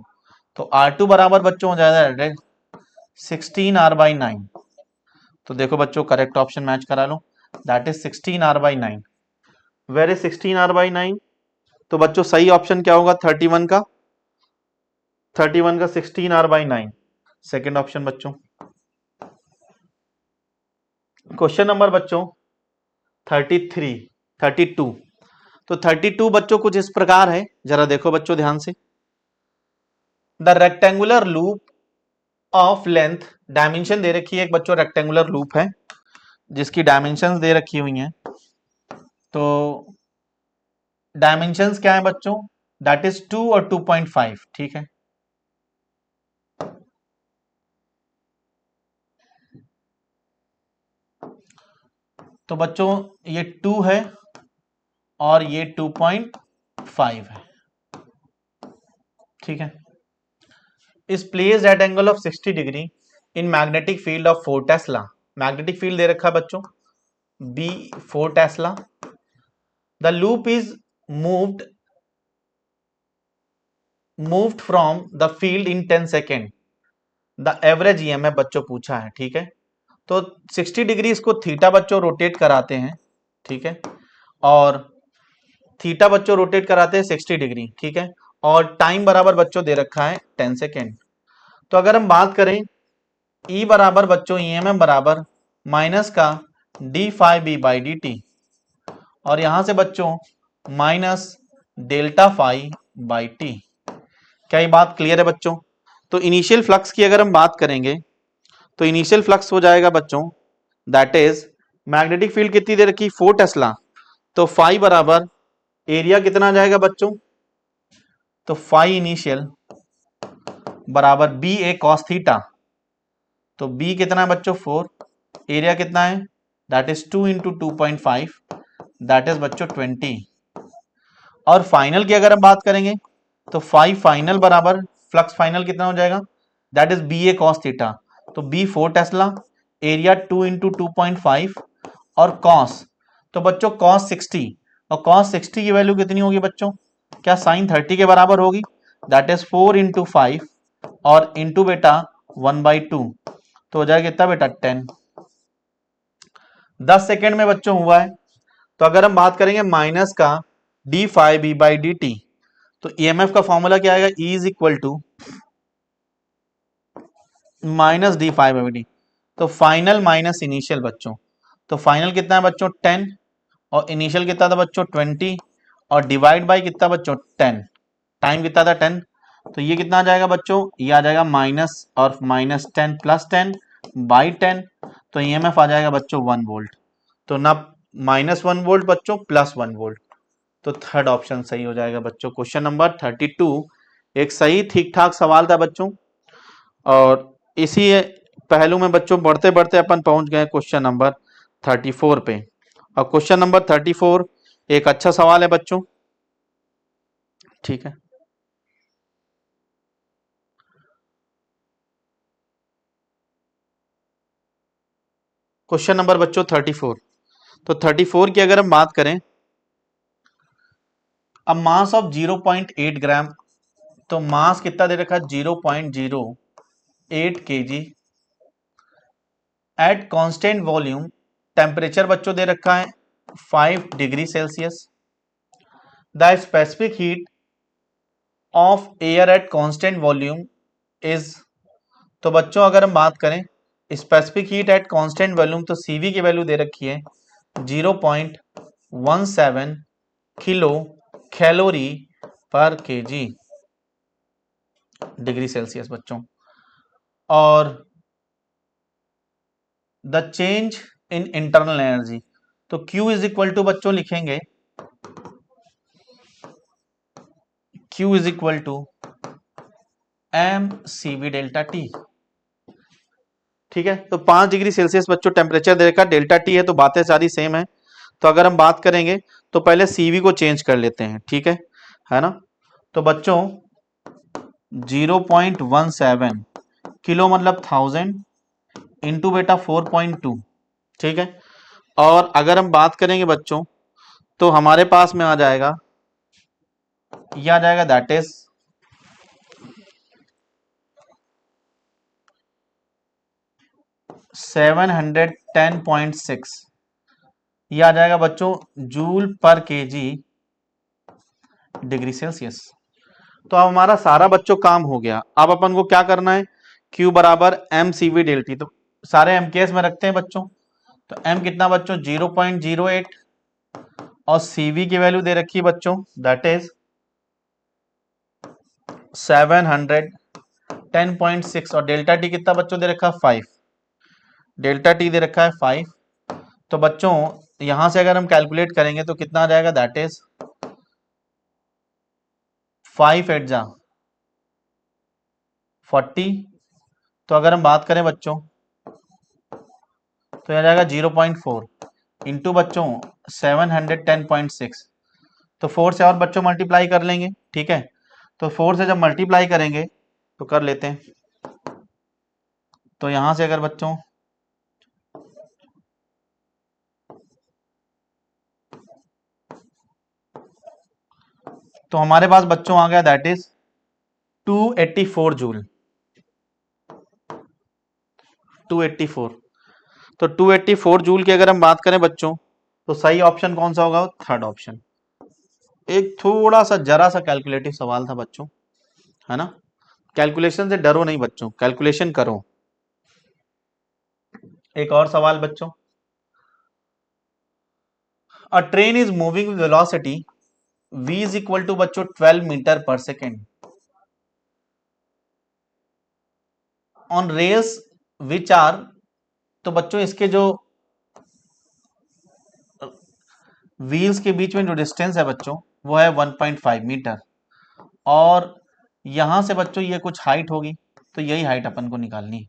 तो r2 बराबर बच्चों हो जाएगा 16r/9। तो देखो बच्चों करेक्ट ऑप्शन मैच करा लो, that is 16r/9। Where is 16r/9, तो बच्चों सही ऑप्शन क्या होगा 31 का, 31 का 16r/9 सेकेंड ऑप्शन बच्चों। क्वेश्चन नंबर बच्चों 32, तो 32 बच्चों कुछ इस प्रकार है, जरा देखो बच्चों ध्यान से। The rectangular loop of length, dimension दे रखी है एक बच्चों, रेक्टेंगुलर लूप है जिसकी डायमेंशंस दे रखी हुई हैं। तो डायमेंशंस क्या है बच्चों, दैट इज 2 और 2.5, ठीक है। तो बच्चों ये 2 है और ये 2.5 है, ठीक है। Is placed at angle of 60 degree in magnetic field of 4 tesla. Magnetic field दे रखा है बच्चों B 4 tesla. The loop is moved from the field in 10 second. The average EMF बच्चों पूछा है, ठीक है। तो 60 डिग्री इसको थीटा बच्चों रोटेट कराते हैं, ठीक है, और थीटा बच्चों रोटेट कराते हैं 60 डिग्री, ठीक है, और टाइम बराबर बच्चों दे रखा है 10 सेकेंड। तो अगर हम बात करें ई बराबर बच्चों ईएमएफ बराबर माइनस का D phi B by D T, और यहां से बच्चों minus delta phi by T. क्या ये बात क्लियर है बच्चों? तो इनिशियल फ्लक्स की अगर हम बात करेंगे तो इनिशियल फ्लक्स हो जाएगा बच्चों दैट इज मैग्नेटिक फील्ड कितनी दे रखी 4 टेस्ला, तो फाई बराबर एरिया कितना आ जाएगा बच्चों, तो फाई इनिशियल बराबर बी ए कॉस थीटा। तो बी कितना है बच्चों 4, एरिया कितना है that is 2 into 2.5 that is बच्चों 20। और फाइनल की अगर हम बात करेंगे तो फाई फाइनल बराबर फ्लक्स फाइनल कितना हो जाएगा that is B A cos theta. तो बी 4 टेस्ला, एरिया 2 इंटू 2.5 और कॉस, तो बच्चों कॉस 60, और कॉस 60 की वैल्यू कितनी होगी बच्चों, क्या साइन 30 के बराबर होगी, दैट इज 4 इंटू 5 और इंटू बेटा 1/2, तो हो जाएगा कितना बेटा 10। 10 सेकेंड में बच्चों हुआ है। तो अगर हम बात करेंगे माइनस का D phi B by D T, तो ईएमएफ का फॉर्मूला क्या आएगा, E is equal to minus D phi by D, तो फाइनल माइनस इनिशियल बच्चों, तो फाइनल कितना है बच्चों 10 और इनिशियल कितना था बच्चों 20 और डिवाइड बाई कितना बच्चों 10, टाइम कितना था 10, तो ये कितना आ जाएगा बच्चों, ये आ जाएगा माइनस और माइनस 10 प्लस 10 बाई 10, तो ईएमएफ आ जाएगा बच्चों 1 वोल्ट। तो ना माइनस 1 वोल्ट बच्चों प्लस 1 वोल्ट, तो थर्ड ऑप्शन सही हो जाएगा बच्चों। क्वेश्चन नंबर 32 एक सही ठीक ठाक सवाल था बच्चों, और इसी पहलू में बच्चों बढ़ते बढ़ते अपन पहुंच गए क्वेश्चन नंबर 34 पे। और क्वेश्चन नंबर 34 एक अच्छा सवाल है बच्चों, ठीक है। क्वेश्चन नंबर बच्चों 34, तो 34 की अगर हम बात करें, अब मास ऑफ 0.8 ग्राम, तो मास कितना दे रखा है 0.08 kg at constant volume, temperature बच्चों दे रखा है 5 degree Celsius, the specific heat of air at constant volume is, तो बच्चों अगर हम बात करें specific heat at constant volume, तो सीवी की वैल्यू दे रखी है 0.17 kilocalorie per KG degree Celsius बच्चों। और the change in internal energy, तो Q इज इक्वल टू बच्चों लिखेंगे Q is equal to M C we delta T, ठीक है। तो 5 डिग्री सेल्सियस बच्चों टेम्परेचर दे रखा, डेल्टा टी है, तो बातें सारी सेम है। तो अगर हम बात करेंगे तो पहले सीवी को चेंज कर लेते हैं, ठीक है ना। तो बच्चों 0.17 किलो मतलब 1000 इंटू बेटा 4.2, ठीक है। और अगर हम बात करेंगे बच्चों तो हमारे पास में आ जाएगा, ये आ जाएगा दैट इज 710.6, ये आ जाएगा बच्चों जूल पर केजी डिग्री सेल्सियस। तो अब हमारा सारा बच्चों काम हो गया। अब अपन को क्या करना है, Q बराबर एम सी वी डेल्टी, तो सारे एमकेएस में रखते हैं बच्चों। तो M कितना बच्चों 0.08 और CV की वैल्यू दे रखी है बच्चों दैट इज 710.6 और डेल्टा टी कितना बच्चों दे रखा है 5, डेल्टा टी दे रखा है 5। तो बच्चों यहां से अगर हम कैलकुलेट करेंगे तो कितना आ जाएगा दैट इज 5 8 जा 40। तो अगर हम बात करें बच्चों तो आ जाएगा 0.4, इंटू बच्चों 710.6, तो 4 से और बच्चों मल्टीप्लाई कर लेंगे, ठीक है। तो 4 से जब मल्टीप्लाई करेंगे तो कर लेते हैं, तो यहां से अगर बच्चों तो हमारे पास बच्चों आ गया दैट इज 284 जूल, 284। तो 284 जूल की अगर हम बात करें बच्चों, तो सही ऑप्शन कौन सा होगा? Third option. एक थोड़ा सा जरा सा कैलकुलेटिव सवाल था बच्चों, है ना। कैलकुलेशन से डरो नहीं बच्चों, कैलकुलेशन करो। एक और सवाल बच्चों, a train is moving with velocity v is equal to बच्चों 12 metre per second on rails which are, तो बच्चों इसके जो व्हील्स के बीच में जो डिस्टेंस है बच्चों वो है 1.5 मीटर, और यहां से बच्चों ये कुछ हाइट होगी, तो यही हाइट अपन को निकालनी है।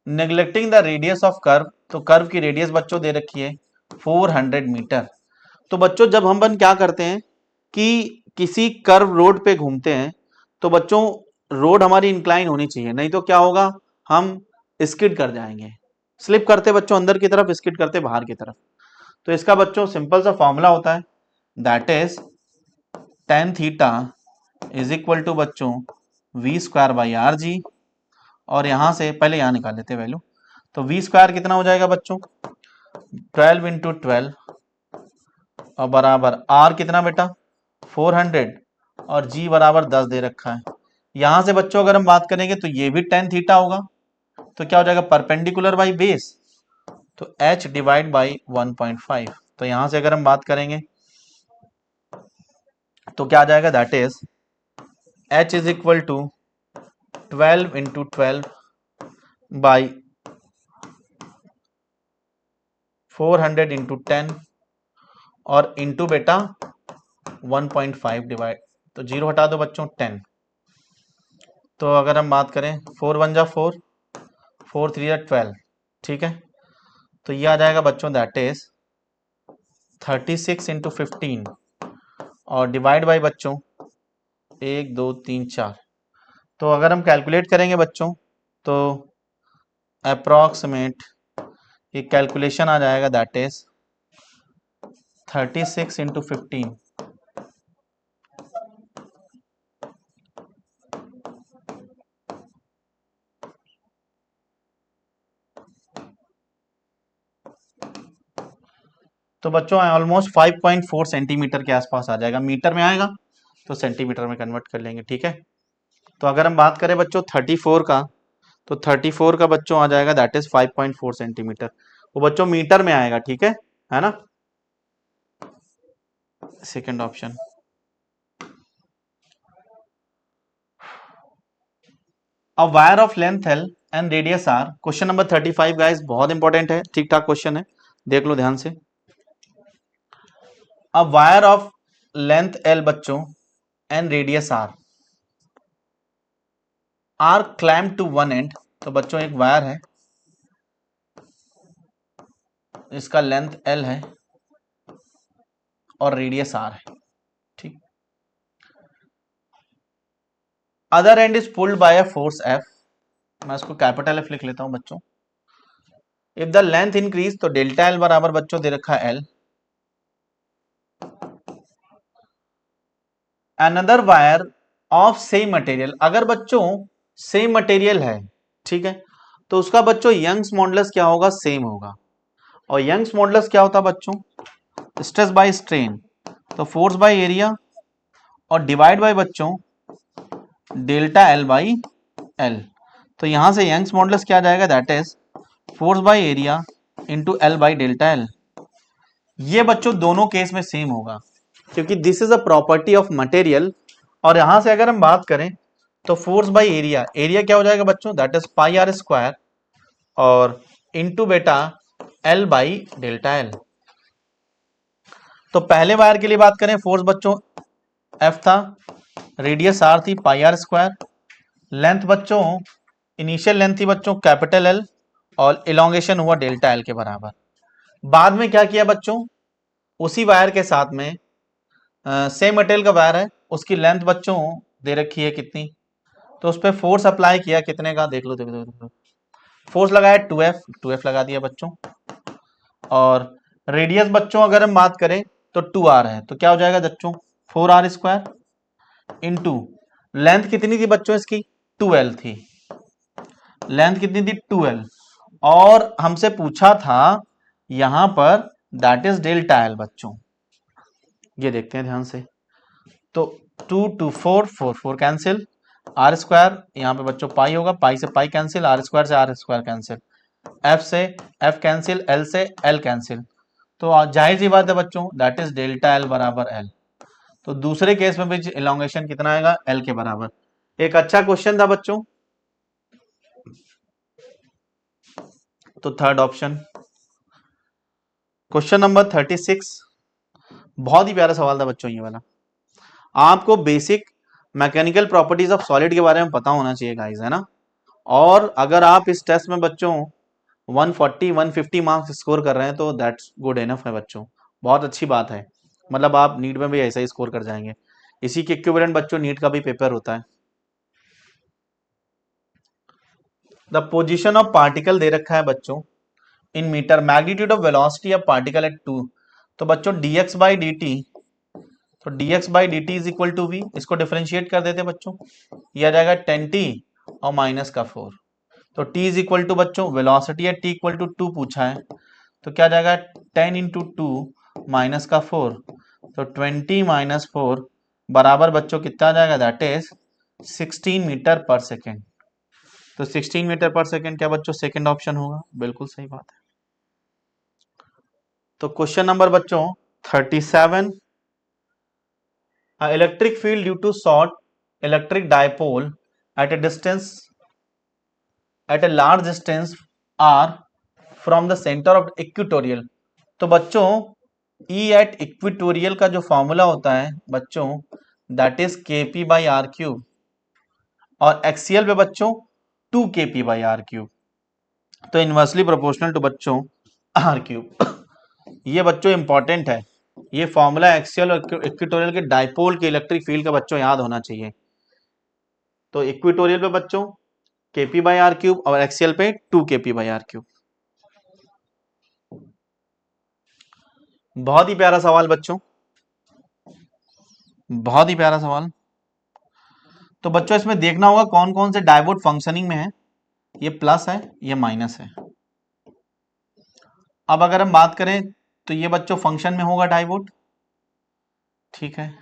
Neglecting the radius of curve, तो कर्व की रेडियस बच्चों दे रखी है 400 मीटर। तो बच्चों जब हम क्या करते हैं कि किसी कर्व रोड पे घूमते हैं, तो बच्चों रोड हमारी इंक्लाइन होनी चाहिए, नहीं तो क्या होगा, हम स्किड कर जाएंगे, स्लिप करते बच्चों अंदर की तरफ, स्किड करते बाहर की तरफ। तो इसका बच्चों सिंपल सा फॉर्मूला होता है, that is tan theta is equal to बच्चों V square by R G, और यहां से पहले यहां निकाल लेते वैल्यू, तो वी स्क्वायर कितना हो जाएगा बच्चों 12 इंटू 12, और बराबर आर कितना बेटा 400, और जी बराबर 10 दे रखा है। यहां से बच्चों अगर हम बात करेंगे तो ये भी tan थीटा होगा, तो क्या हो जाएगा परपेंडिकुलर बाई बेस, तो h डिवाइड बाई 1.5। तो यहां से अगर हम बात करेंगे तो क्या आ जाएगा, that is h is equal to 12 into 12 by 400 into 10, और इंटू बेटा 1.5 डिवाइड, तो जीरो हटा दो बच्चों 10। तो अगर हम बात करें 4 1 जा 4, 4 3 जा 12, ठीक है। तो ये आ जाएगा बच्चों दैट इज 36 इंटू 15, और डिवाइड बाई बच्चों 1 2 3 4। तो अगर हम कैलकुलेट करेंगे बच्चों तो अप्रॉक्सीमेट ये कैलकुलेशन आ जाएगा दैट इज 36 इंटू 15, तो बच्चों ऑलमोस्ट 5.4 सेंटीमीटर के आसपास आ जाएगा, मीटर में आएगा तो सेंटीमीटर में कन्वर्ट कर लेंगे, ठीक है। तो अगर हम बात करें बच्चों 34 का, तो 34 का बच्चों आ जाएगा दैट इज 5.4 सेंटीमीटर, वो बच्चों मीटर में आएगा, ठीक है ना। Second option. A wire of length L and radius R, question number 35 guys, बहुत इंपॉर्टेंट है, ठीक ठाक क्वेश्चन है, देख लो ध्यान से। A wire of length L बच्चों and radius R clamp to one end, तो बच्चों एक वायर है, इसका लेंथ एल है और रेडियस आर है, ठीक। Other and is pulled bye a force F, मैं इसको कैपिटल एफ लिख लेता हूं बच्चों। इफ द लेंथ इंक्रीज, तो डेल्टा एल बराबर बच्चों दे रखा है L. Another wire of same material, अगर बच्चों सेम मटेरियल है, ठीक है, तो उसका बच्चों यंग्स मॉडुलस क्या होगा, सेम होगा। और यंग्स मॉडुलस क्या होता है बच्चों, स्ट्रेस बाय स्ट्रेन, तो फोर्स बाय एरिया, और डिवाइड बाय बच्चों डेल्टा एल बाई एल। तो यहां से यंग्स मॉडुलस क्या आ जाएगा, that is force by area into L by delta L. ये बच्चों दोनों केस में सेम होगा, क्योंकि this is a property of material. और यहां से अगर हम बात करें तो फोर्स बाय एरिया, एरिया क्या हो जाएगा बच्चों, that is pi R square, और into beta L by delta L. तो पहले वायर के लिए बात करें, फोर्स बच्चों एफ था, रेडियस आर थी पाई आर स्क्वायर, लेंथ बच्चों इनिशियल लेंथ थी बच्चों कैपिटल एल, और इलोंगेशन हुआ डेल्टा एल के बराबर। बाद में क्या किया बच्चों, उसी वायर के साथ में सेम मटेरियल का वायर है, उसकी लेंथ बच्चों दे रखी है कितनी, तो उस पर फोर्स अप्लाई किया कितने का, देख लो देख लो देख लो, फोर्स लगाया 2F लगा दिया बच्चों। और रेडियस बच्चों अगर हम बात करें तो 2R है, तो क्या हो जाएगा बच्चों 4R² इंटू लेंथ कितनी थी बच्चों इसकी 2L थी, लेंथ कितनी थी 2L, और हमसे पूछा था यहां पर दैट इज डेल्टा एल बच्चों। ये देखते हैं ध्यान से, तो 2 2 4 4 4 कैंसिल, R², यहाँ पे बच्चों पाई होगा, पाई से पाई कैंसिल, R² से R² कैंसिल, F से F कैंसिल, L से L कैंसिल, तो जाहिर सी बात है बच्चों दैट इज डेल्टा एल बराबर एल। तो दूसरे केस में भी इलोंगेशन कितना आएगा एल के बराबर। एक अच्छा क्वेश्चन था बच्चों, तो थर्ड ऑप्शन। क्वेश्चन नंबर 36, बहुत ही प्यारा सवाल था बच्चों ये वाला। आपको basic mechanical properties of solid के बारे में पता होना चाहिए गाइस, है ना। और अगर आप इस टेस्ट में बच्चों 140 150 मार्क्स स्कोर कर रहे हैं तो दैट्स गुड इनफ है बच्चों, बहुत अच्छी बात है। मतलब आप नीट में भी ऐसा ही स्कोर कर जाएंगे, इसी के इक्विवेलेंट बच्चों नीट का भी पेपर होता है। द पोजीशन ऑफ पार्टिकल दे रखा है बच्चों in metre, magnitude of velocity of particle at 2, तो बच्चों dx/dt, तो dx/dt is equal to v, इसको डिफरेंशिएट कर देते हैं बच्चों, ये आ जाएगा 10t और माइनस का 4, तो t इज इक्वल टू बच्चों वेलोसिटी है t इक्वल टू 2 पूछा है, तो क्या जाएगा 10 इंटू 2 माइनस का 4, तो 20 माइनस 4 बराबर बच्चों कितना आ जाएगा, that is 16 metre per second. तो 16 मीटर पर सेकेंड क्या बच्चों सेकेंड ऑप्शन होगा, बिल्कुल सही बात है। तो क्वेश्चन नंबर बच्चों 37, electric field due to short electric dipole at a distance at a large distance r from the center of equatorial, तो बच्चों E at equatorial का जो फॉर्मूला होता है बच्चों दैट इज kp/r³, और एक्सियल पे बच्चों 2kp/r³, तो इनवर्सली प्रोपोर्शनल टू बच्चों r³। ये बच्चों इंपॉर्टेंट है, ये फॉर्मूला एक्सियल और इक्वेटोरियल के डायपोल के इलेक्ट्रिक फील्ड का बच्चों याद होना चाहिए। तो इक्वेटोरियल पे बच्चों kp/r³ और एक्सियल पे 2kp/r³। बहुत ही प्यारा सवाल बच्चों, बहुत ही प्यारा सवाल। तो बच्चों इसमें देखना होगा कौन कौन से डायोड फंक्शनिंग में है, ये प्लस है ये माइनस है। अब अगर हम बात करें तो ये बच्चों फंक्शन में होगा डायोड, ठीक है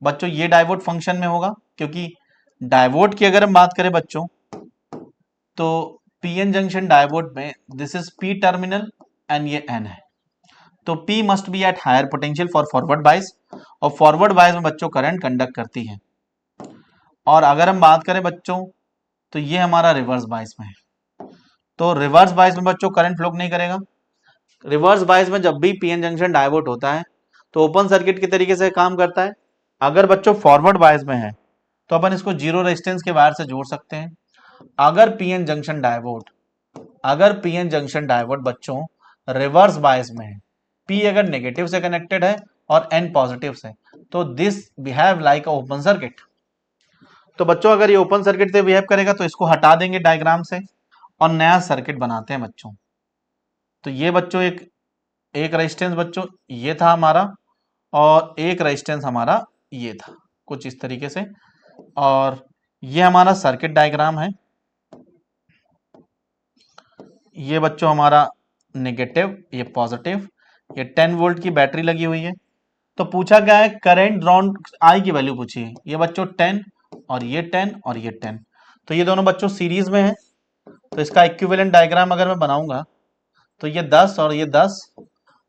बच्चों, ये डायोड फंक्शन में होगा, क्योंकि डायोड की अगर हम बात करें बच्चों तो पीएन जंक्शन डायोड में this is P terminal and ये एन है, तो P must be at higher potential for forward bias, और फॉरवर्ड बायस में बच्चों करंट कंडक्ट करती है। और अगर हम बात करें बच्चों तो ये हमारा रिवर्स बायस में है, तो रिवर्स बायस में बच्चों करंट फ्लो नहीं करेगा। रिवर्स बायस में जब भी पीएन जंक्शन डायोड होता है तो ओपन सर्किट के तरीके से काम करता है। अगर बच्चों फॉरवर्ड बायस में है तो अपन इसको जीरो रेजिस्टेंस के वायर से जोड़ सकते हैं। अगर पीएन जंक्शन डायोड बच्चों रिवर्स बायस में है, P अगर नेगेटिव से कनेक्टेड है और N पॉजिटिव से, तो this behave like open circuit. तो बच्चों अगर ये ओपन सर्किट से बिहेव करेगा तो इसको हटा देंगे डायग्राम से और नया सर्किट बनाते हैं बच्चों। तो ये बच्चों एक रेजिस्टेंस बच्चों ये था हमारा, और एक रेजिस्टेंस हमारा ये था कुछ इस तरीके से, और ये हमारा सर्किट डायग्राम है। ये बच्चों हमारा नेगेटिव, ये पॉजिटिव, ये 10 वोल्ट की बैटरी लगी हुई है। तो पूछा गया है करंट ड्रॉन आई की वैल्यू पूछी है, ये बच्चों 10 और ये 10 और ये 10, तो ये दोनों बच्चों सीरीज में है। तो इसका इक्विवेलेंट डायग्राम अगर मैं बनाऊंगा तो ये 10 और ये 10,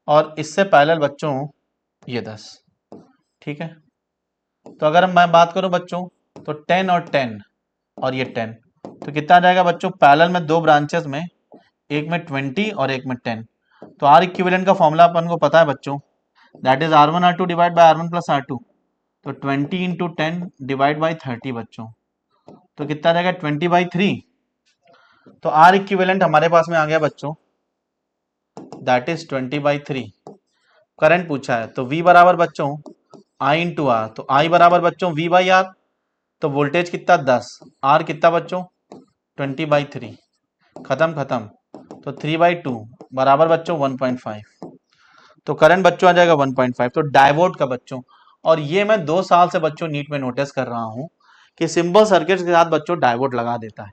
और इससे पैरेलल बच्चों ये 10, ठीक है। तो अगर मैं बात करूं बच्चों तो 10 और 10 और ये 10, तो कितना आ जाएगा बच्चों पैरेलल में दो ब्रांचेस में, एक में 20 और एक में 10। तो आर इक्विवेलेंट का फॉर्मूला अपन को पता है बच्चों, that is R1 R2 divide by R1 plus R2, तो 20 इंटू 10 डिवाइड बाई 30 बच्चों, तो कितना आ जाएगा 20/3। तो आर इक्विवेलेंट हमारे पास में आ गया बच्चों, दैट इज 20/3। करंट पूछा है तो V बराबर बच्चों I इंटू आर, तो I बराबर बच्चों V/R, तो वोल्टेज कितना 10, R कितना बच्चों 20/3, खत्म खत्म, तो 3/2 बराबर बच्चों 1.5, तो करंट बच्चों आ जाएगा 1.5। तो डायोड का बच्चों, और ये मैं 2 साल से बच्चों नीट में नोटिस कर रहा हूं कि सिंपल सर्किट के साथ बच्चों डायोड लगा देता है,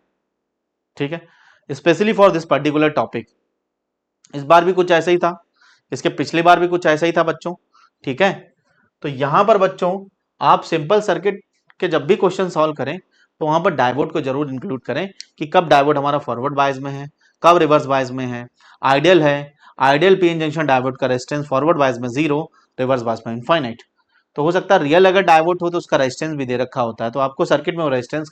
ठीक है, specially for this particular topic. इस बार भी कुछ ऐसा ही था, इसके पिछली बार भी कुछ ऐसा ही था बच्चों, ठीक है। तो यहां पर बच्चों आप सिंपल सर्किट के जब भी क्वेश्चन सॉल्व करें तो वहां पर डायोड को जरूर इंक्लूड करें कि कब डायोड हमारा फॉरवर्ड बायस में है, कब रिवर्स बायस में है, आइडियल है, आइडियल पीएन जंक्शन डायोड का रेजिस्टेंस फॉरवर्ड बायस में 0, रिवर्स बायस में इनफाइनाइट। तो हो सकता है रियल अगर डायोड हो तो उसका रेजिस्टेंस भी दे रखा होता है, तो आपको सर्किट में वो रेजिस्टेंस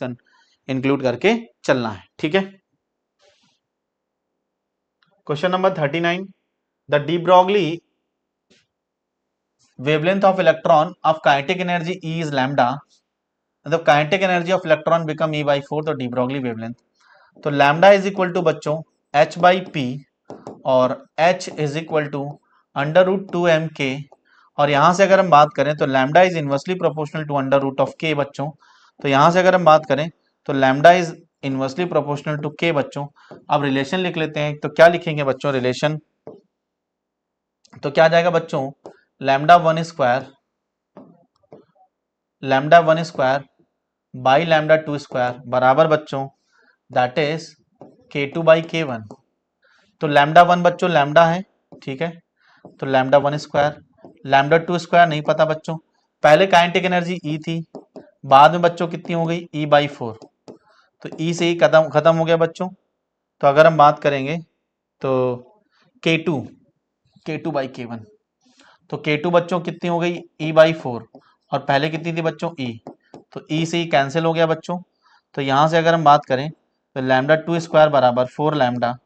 इंक्लूड करके चलना है, ठीक है। Question number 39, the de Broglie wavelength of electron of kinetic energy E is lambda, the kinetic energy of electron become E/4, तो डी ब्रॉगली वेवलेंथ, तो लैम्डा इज इक्वल टू बच्चों h/p और h is equal to √2m k, और यहां से अगर हम बात करें तो lambda is inversely proportional to √k बच्चों, तो यहां से अगर हम बात करें तो lambda is inversely proportional to k बच्चों। अब रिलेशन लिख लेते हैं, तो क्या लिखेंगे बच्चों रिलेशन, तो क्या आ जाएगा बच्चों λ1 स्क्वायर बाई λ2 स्क्वायर बराबर बच्चों दैट इज k2/k1। तो λ1 बच्चों लैम्डा है, ठीक है, तो λ1 स्क्वायर, λ2 स्क्वायर नहीं पता बच्चों, पहले काइनेटिक एनर्जी E थी, बाद में बच्चों कितनी हो गई E/4, तो E से ही खत्म हो गया बच्चों। तो अगर हम बात करेंगे तो k2/k1, तो k2 बच्चों कितनी हो गई E/4, और पहले कितनी थी बच्चों E, तो E से ही कैंसिल हो गया बच्चों। तो यहां से अगर हम बात करें तो λ2 स्क्वायर बराबर 4 लैम्डा,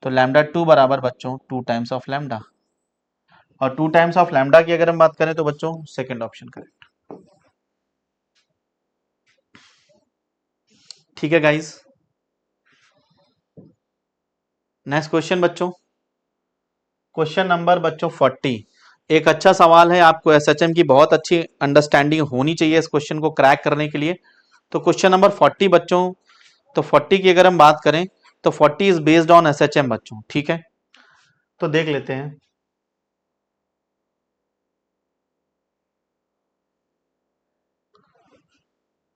तो λ2 बराबर बच्चों 2 टाइम्स ऑफ लैम्डा, और 2 टाइम्स ऑफ लैम्डा की अगर हम बात करें तो बच्चों सेकंड ऑप्शन करेक्ट, ठीक है गाइस। नेक्स्ट क्वेश्चन बच्चों, क्वेश्चन नंबर बच्चों 40, एक अच्छा सवाल है, आपको एसएचएम की बहुत अच्छी अंडरस्टैंडिंग होनी चाहिए इस क्वेश्चन को क्रैक करने के लिए। तो क्वेश्चन नंबर 40 बच्चों, तो 40 की अगर हम बात करें तो 40 इज बेस्ड ऑन एसएचएम बच्चों, ठीक है, तो देख लेते हैं।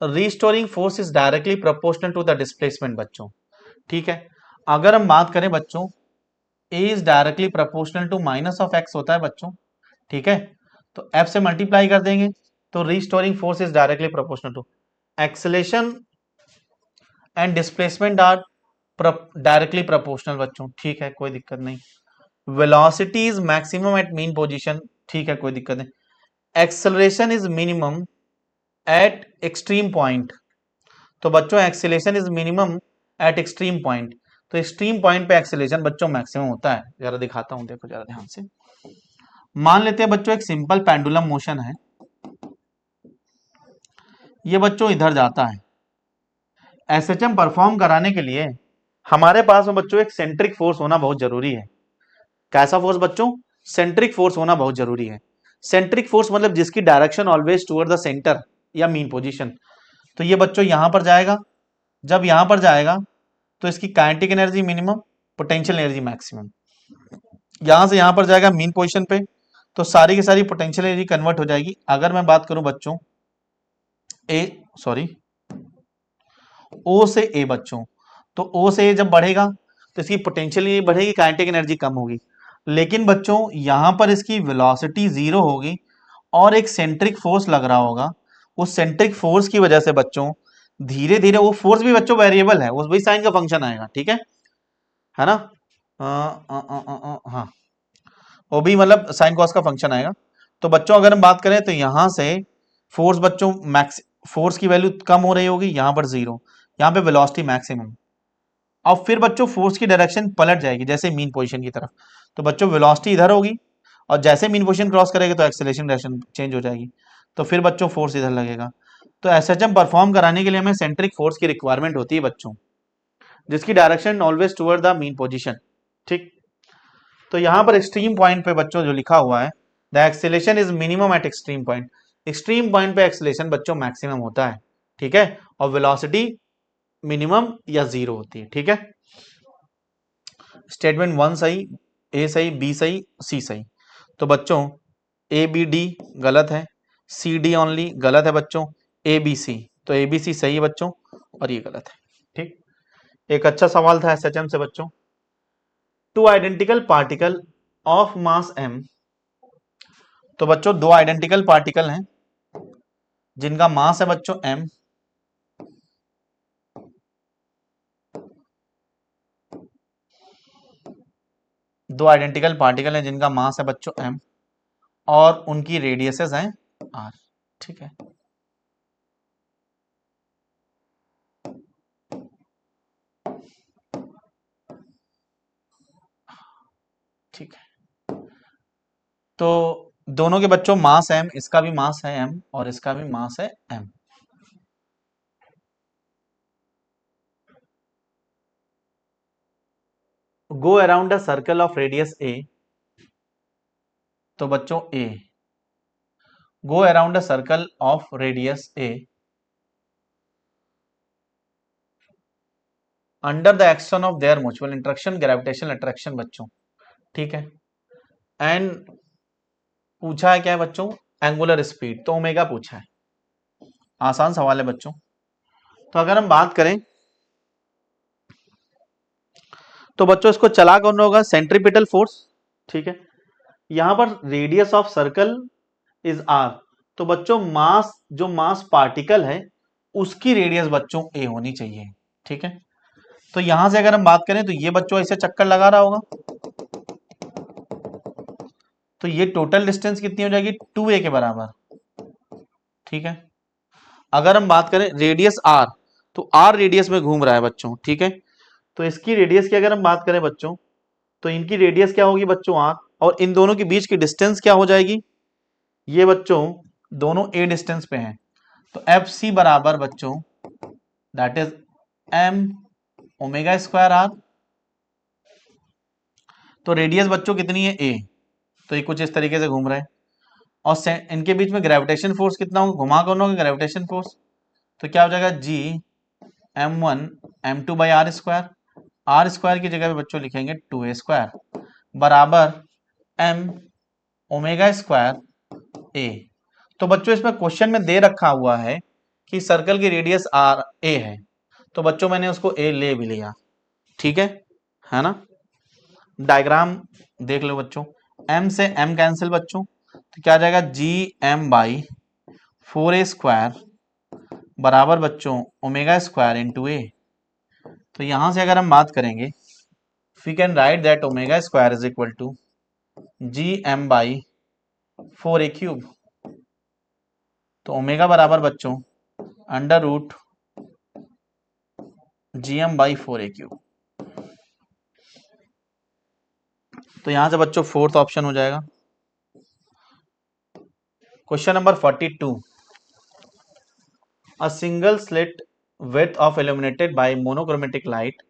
Restoring force is directly proportional to the displacement बच्चों, ठीक है। अगर हम बात करें बच्चों A is directly proportional to minus of X होता है बच्चों, ठीक है, तो एफ से मल्टीप्लाई कर देंगे, तो restoring force is directly proportional to acceleration and displacement are directly proportional बच्चों, ठीक है, कोई दिक्कत नहीं। Velocity is maximum at mean position, ठीक है, कोई दिक्कत नहीं। Acceleration is minimum at extreme point, तो बच्चों acceleration is minimum at extreme point, तो एक्सट्रीम पॉइंट पे एक्सेलेरेशन बच्चों मैक्सिमम होता है। जरा दिखाता हूं, देखो जरा ध्यान से, मान लेते हैं बच्चों एक सिंपल पेंडुलम मोशन है, ये बच्चों इधर जाता है। एसएचएम परफॉर्म कराने के लिए हमारे पास में बच्चों एक सेंट्रिक फोर्स होना बहुत जरूरी है। कैसा फोर्स बच्चों, सेंट्रिक फोर्स होना बहुत जरूरी है। सेंट्रिक फोर्स मतलब जिसकी direction always toward the centre या मीन पोजीशन। तो ये बच्चों यहां पर जाएगा, जब यहां पर जाएगा तो इसकी kinetic energy minimum, potential energy maximum, यहां से यहां पर जाएगा मीन पोजीशन पे, तो सारी की सारी पोटेंशियल एनर्जी कन्वर्ट हो जाएगी। अगर मैं बात करूं बच्चों ओ से ए बच्चों, तो ओ से ए जब बढ़ेगा तो इसकी पोटेंशियल एनर्जी बढ़ेगी, काइनेटिक एनर्जी कम होगी, लेकिन बच्चों यहां पर इसकी वेलोसिटी 0 होगी और एक सेंट्रिक फोर्स लग रहा होगा। उस सेंट्रिक फोर्स की वजह से बच्चों धीरे धीरे, वो फोर्स भी बच्चों वेरिएबल है, उस भी साइन का फंक्शन आएगा, ठीक है ना, हाँ, वो भी मतलब साइन कॉस का फंक्शन आएगा। तो बच्चों अगर हम बात करें तो यहां से फोर्स बच्चों मैक्स, फोर्स की वैल्यू कम हो रही होगी, यहां पर 0, यहां पे वेलोसिटी मैक्सिमम, और फिर बच्चों फोर्स की डायरेक्शन पलट जाएगी जैसे मीन पोजीशन की तरफ, तो बच्चों वेलोसिटी इधर होगी और जैसे मीन पोजीशन क्रॉस करेगा तो एक्सेलरेशन डायरेक्शन चेंज हो जाएगी, तो फिर बच्चों फोर्स इधर लगेगा। तो एसएचएम परफॉर्म कराने के लिए हमें सेंट्रिक फोर्स की रिक्वायरमेंट होती है बच्चों, जिसकी direction always toward the mean position. ठीक, तो यहां पर एक्सट्रीम पॉइंट पे बच्चों जो लिखा हुआ है, the acceleration is minimum at extreme point. Extreme point पे एक्सेलेरेशन बच्चों मैक्सिमम होता है, ठीक है, और वेलोसिटी मिनिमम या जीरो होती है। ठीक है, स्टेटमेंट 1 सही, ए सही, बी सही, सी सही। तो बच्चों ए बी डी गलत है, सी डी ओनली गलत है बच्चों, ए बी सी, तो ए बी सी सही है बच्चों और ये गलत है। ठीक, एक अच्छा सवाल था एसएचएम से बच्चों। Two identical particle of mass m, तो बच्चों दो आइडेंटिकल पार्टिकल हैं जिनका मास है बच्चों m, दो आइडेंटिकल पार्टिकल हैं जिनका मास है बच्चों m और उनकी रेडियसेस हैं r। ठीक है, ठीक है, तो दोनों के बच्चों मास m, इसका भी मास है m और इसका भी मास है m। Go around a circle of radius a, तो बच्चों a, go around a circle of radius a under the action of their mutual interaction gravitational attraction बच्चों। ठीक है, एंड पूछा है क्या है बच्चों, एंगुलर स्पीड, तो ओमेगा पूछा है। आसान सवाल है बच्चों। तो अगर हम बात करें तो बच्चों इसको चला कौन होगा, सेंट्रीपिटल फोर्स। ठीक है, यहां पर radius of circle is R, तो बच्चों मास, जो मास पार्टिकल है उसकी रेडियस बच्चों ए होनी चाहिए। ठीक है, तो यहां से अगर हम बात करें तो ये बच्चों ऐसे चक्कर लगा रहा होगा, तो ये टोटल डिस्टेंस कितनी हो जाएगी, 2a के बराबर। ठीक है, अगर हम बात करें रेडियस आर, तो आर रेडियस में घूम रहा है बच्चों। ठीक है, तो इसकी रेडियस की अगर हम बात करें बच्चों, तो इनकी रेडियस क्या होगी बच्चों आर, और इन दोनों के बीच की डिस्टेंस क्या हो जाएगी, ये बच्चों दोनों ए डिस्टेंस पे हैं, तो एफ सी बराबर बच्चों that is M omega square R. तो रेडियस बच्चों कितनी है ए, तो ये कुछ इस तरीके से घूम रहे हैं, और इनके बीच में ग्रेविटेशन फोर्स कितना होगा, घुमा कौन होगा ग्रेविटेशन फोर्स, तो क्या हो जाएगा जी m1 m2/r², आर स्क्वायर की जगह पे बच्चों लिखेंगे 2a² बराबर m ओमेगा स्क्वायर ए। तो बच्चों इसमें क्वेश्चन में दे रखा हुआ है कि सर्कल की रेडियस आर ए है, तो बच्चों मैंने उसको ए ले भी लिया। ठीक है ना, डायग्राम देख लो बच्चों, m से m कैंसिल बच्चों, तो क्या आ जाएगा जी m/4a² बराबर बच्चों ओमेगा स्क्वायर इंटू ए। तो यहां से अगर हम बात करेंगे, we can write that omega square is equal to G m/4a³। तो ओमेगा बराबर बच्चों अंडर रूट gm/4a³। तो यहां से बच्चों फोर्थ ऑप्शन हो जाएगा। Question number 42, a single slit width of illuminated by monochromatic light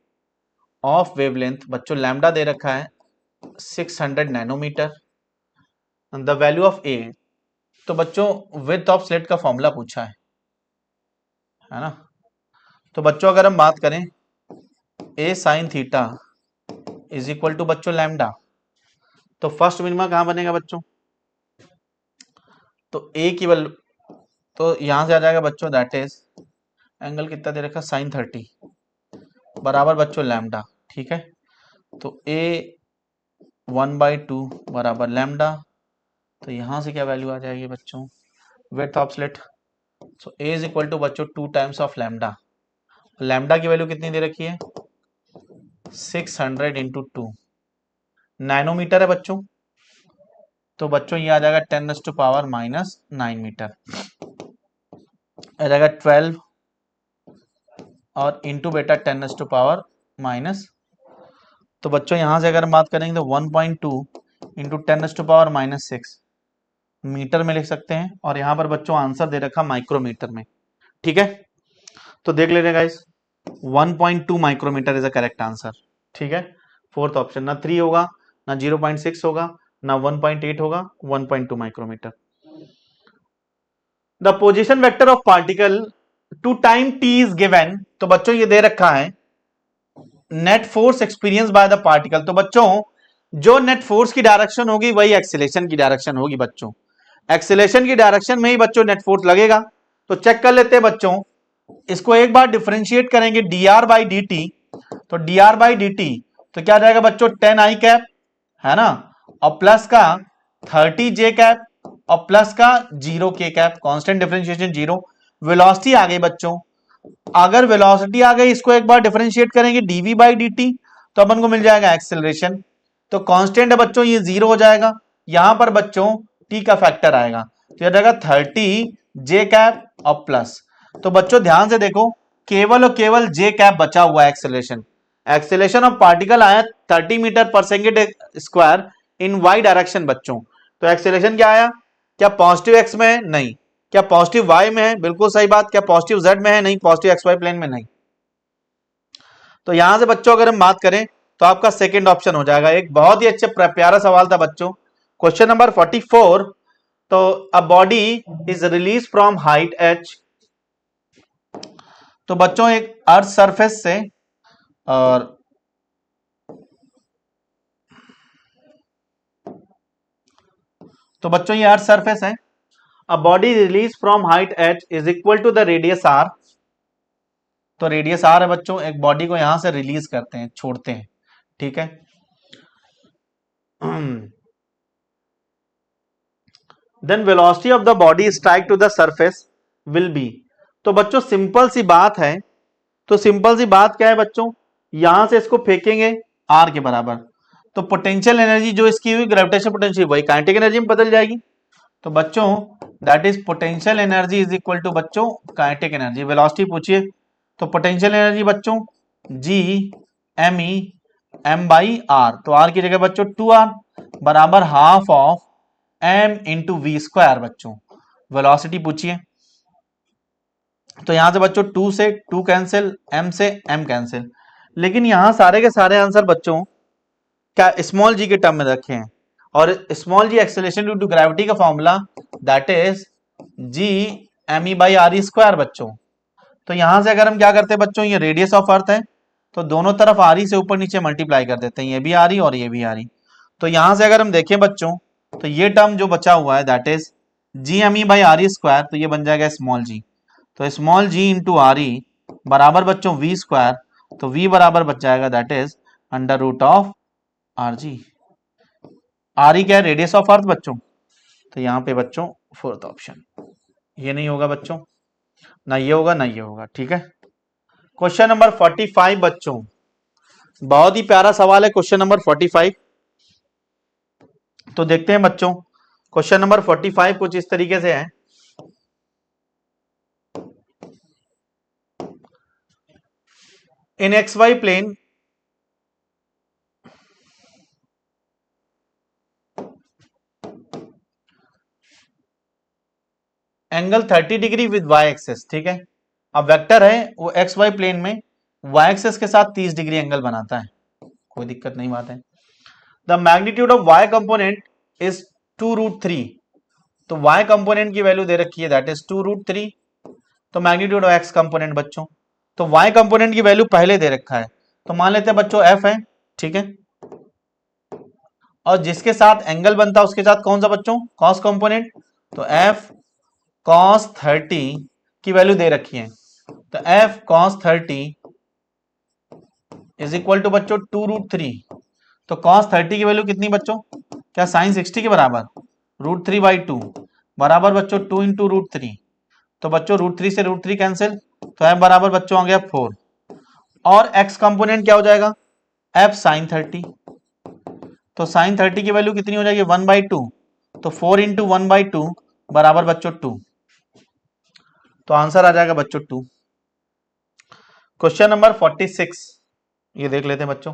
of wavelength बच्चों लैम्डा दे रखा है 600 nanometre, the value of A, तो बच्चों विड्थ ऑफ स्लिट का फॉर्मूला पूछा है ना। तो बच्चों अगर हम बात करें A sine theta is equal to बच्चों लैम्डा, तो फर्स्ट मिनिमा कहां बनेगा बच्चों, तो ए की वैल्यू, तो यहां से आ जाएगा बच्चों दैट इज एंगल कितना दे रखा साइन 30 बराबर बच्चों लैम्डा। ठीक है, तो ए 1/2 बराबर लैम्डा, तो यहां से क्या वैल्यू आ जाएगी बच्चों width of slit, so A is equal to बच्चों 2 टाइम्स ऑफ लैम्डा, लैम्डा की वैल्यू कितनी दे रखी है 600 इंटू 2 नैनोमीटर है बच्चों, तो बच्चों ये आ जाएगा 10⁻⁻⁹ मीटर, आ जाएगा 12 और इंटू बेटा 10⁻⁻, तो बच्चों यहां से अगर हम बात करेंगे तो 1.2 इंटू 10⁻⁻⁶ मीटर में लिख सकते हैं, और यहां पर बच्चों आंसर दे रखा माइक्रोमीटर में। ठीक है, तो देख लेते हैं guys, 1.2 micrometer is a correct answer. ठीक है, फोर्थ ऑप्शन, ना 3 होगा, ना 0.6 होगा, ना 1.8 होगा, 1.2 micrometer. The position vector of particle to time T is given. तो बच्चों ये दे रखा है net force experience by the particle. तो बच्चों जो नेट फोर्स की डायरेक्शन होगी वही एक्सीलरेशन की डायरेक्शन होगी बच्चों। एक्सीलरेशन की डायरेक्शन में ही बच्चों नेट फोर्स लगेगा। तो चेक कर लेते हैं बच्चों, इसको एक बार डिफरेंशिएट करेंगे dr बाई डी टी। तो dr बाई डी टी तो क्या जाएगा बच्चों 10 आई कैप, है ना, और प्लस का 30 जे कैप और प्लस का 0 के कैप, कांस्टेंट डिफरेंशिएशन 0। वेलोसिटी आ गई बच्चों, अगर वेलोसिटी आ गई इसको एक बार डिफरेंशिएट करेंगे dv बाई डी टी तो अपन को मिल जाएगा एक्सेलरेशन। तो कांस्टेंट है बच्चों ये 0 हो जाएगा, यहां पर बच्चों t का फैक्टर आएगा तो यह जाएगा 30 जे कैप और प्लस। तो बच्चों ध्यान से देखो, केवल और केवल जे कैप बचा हुआ है एक्सेलरेशन। एक्सेलरेशन ऑफ पार्टिकल आया 30 मीटर पर सेकेंड स्क्वायर इन वाई डायरेक्शन बच्चों। तो एक्सेलरेशन क्या आया, क्या पॉजिटिव एक्स में है, नहीं। क्या पॉजिटिव वाई में है, बिल्कुल सही बात। क्या पॉजिटिव जेड में है, नहीं। पॉजिटिव एक्स वाई प्लेन में नहीं। तो यहां से बच्चों अगर हम बात करें तो आपका सेकंड ऑप्शन हो जाएगा। एक बहुत ही अच्छे प्यारा सवाल था बच्चों। क्वेश्चन नंबर 44, तो a body is release from height h। तो बच्चों एक अर्थ सरफेस से, और तो बच्चों ये अर्थ सरफेस है, a body release from height h is equal to the radius r। तो रेडियस r है बच्चों, एक बॉडी को यहां से रिलीज करते हैं, छोड़ते हैं, ठीक है। Then velocity of the body strike to the surface will be. तो बच्चों सिंपल सी बात है, तो सिंपल सी बात क्या है बच्चों, यहां से इसको फेंकेंगे r के बराबर, तो पोटेंशियल एनर्जी जो इसकी हुई ग्रेविटेशन पोटेंशियल वही काइनेटिक एनर्जी में बदल जाएगी। तो बच्चों that is potential energy is equal to बच्चों काइनेटिक एनर्जी। वेलोसिटी पूछिए तो पोटेंशियल एनर्जी बच्चों G M E M by R. तो आर की जगह बच्चों 2r बराबर half of m into V square. बच्चों वेलोसिटी पूछिए तो यहां से बच्चों 2 से 2 कैंसिल, m से m कैंसिल, लेकिन यहां सारे के सारे आंसर बच्चों क्या स्मॉल जी के टर्म में रखे हैं, और small G acceleration due to gravity का formula that is G M E by R E square बच्चों। तो यहां से अगर हम क्या करते हैं बच्चों, ये रेडियस ऑफ अर्थ है तो दोनों तरफ आर ई से ऊपर नीचे मल्टीप्लाई कर देते हैं, ये भी आर ई और ये भी आर ई। तो यहां से अगर हम देखें बच्चों तो ये टर्म जो बचा हुआ है that is G M E by R E square, तो ये बन जाएगा स्मॉल जी। तो small G into R E बराबर बच्चों वी स्क्वायर, तो वी बराबर बच जाएगा that is under root of R G. R E क्या है, रेडियस ऑफ अर्थ बच्चों। तो यहाँ पे बच्चों फोर्थ ऑप्शन, ये नहीं होगा बच्चों, ना ये होगा ना ये होगा, ठीक है। क्वेश्चन नंबर 45 बच्चों, बहुत ही प्यारा सवाल है क्वेश्चन नंबर 45। तो देखते हैं बच्चों, क्वेश्चन नंबर 45 कुछ इस तरीके से है। In X Y plane angle 30 degree with Y axis, ठीक है। अब वेक्टर है वो एक्स वाई प्लेन में वाई एक्सेस के साथ 30 डिग्री एंगल बनाता है, कोई दिक्कत नहीं बात है। The magnitude of Y component is 2√3। तो वाई कंपोनेंट की वैल्यू दे रखी है दैट इज 2√3। तो मैग्नीट्यूड ऑफ एक्स कंपोनेंट बच्चों, तो वाई कंपोनेंट की वैल्यू पहले दे रखा है, तो मान लेते हैं बच्चों एफ है, ठीक है। और जिसके साथ एंगल बनता है उसके साथ कौन सा बच्चों, कॉस कंपोनेंट। तो एफ कॉस 30 की वैल्यू दे रखी है, तो F cos 30 is equal to बच्चों 2√3। तो कॉस 30 की वैल्यू कितनी बच्चों, क्या साइन 60 के बराबर, √3/2 बराबर बच्चों 2 इंटू √3। तो बच्चों √3 से √3 कैंसिल, तो एफ बराबर बच्चों आ गया 4, और एक्स कंपोनेंट क्या हो जाएगा, एफ साइन 30। तो साइन 30 की वैल्यू कितनी हो जाएगी 1/2, तो 4 इंटू 1/2 बराबर बच्चों 2। तो आंसर आ जाएगा बच्चों 2। क्वेश्चन नंबर 46 ये देख लेते हैं बच्चों।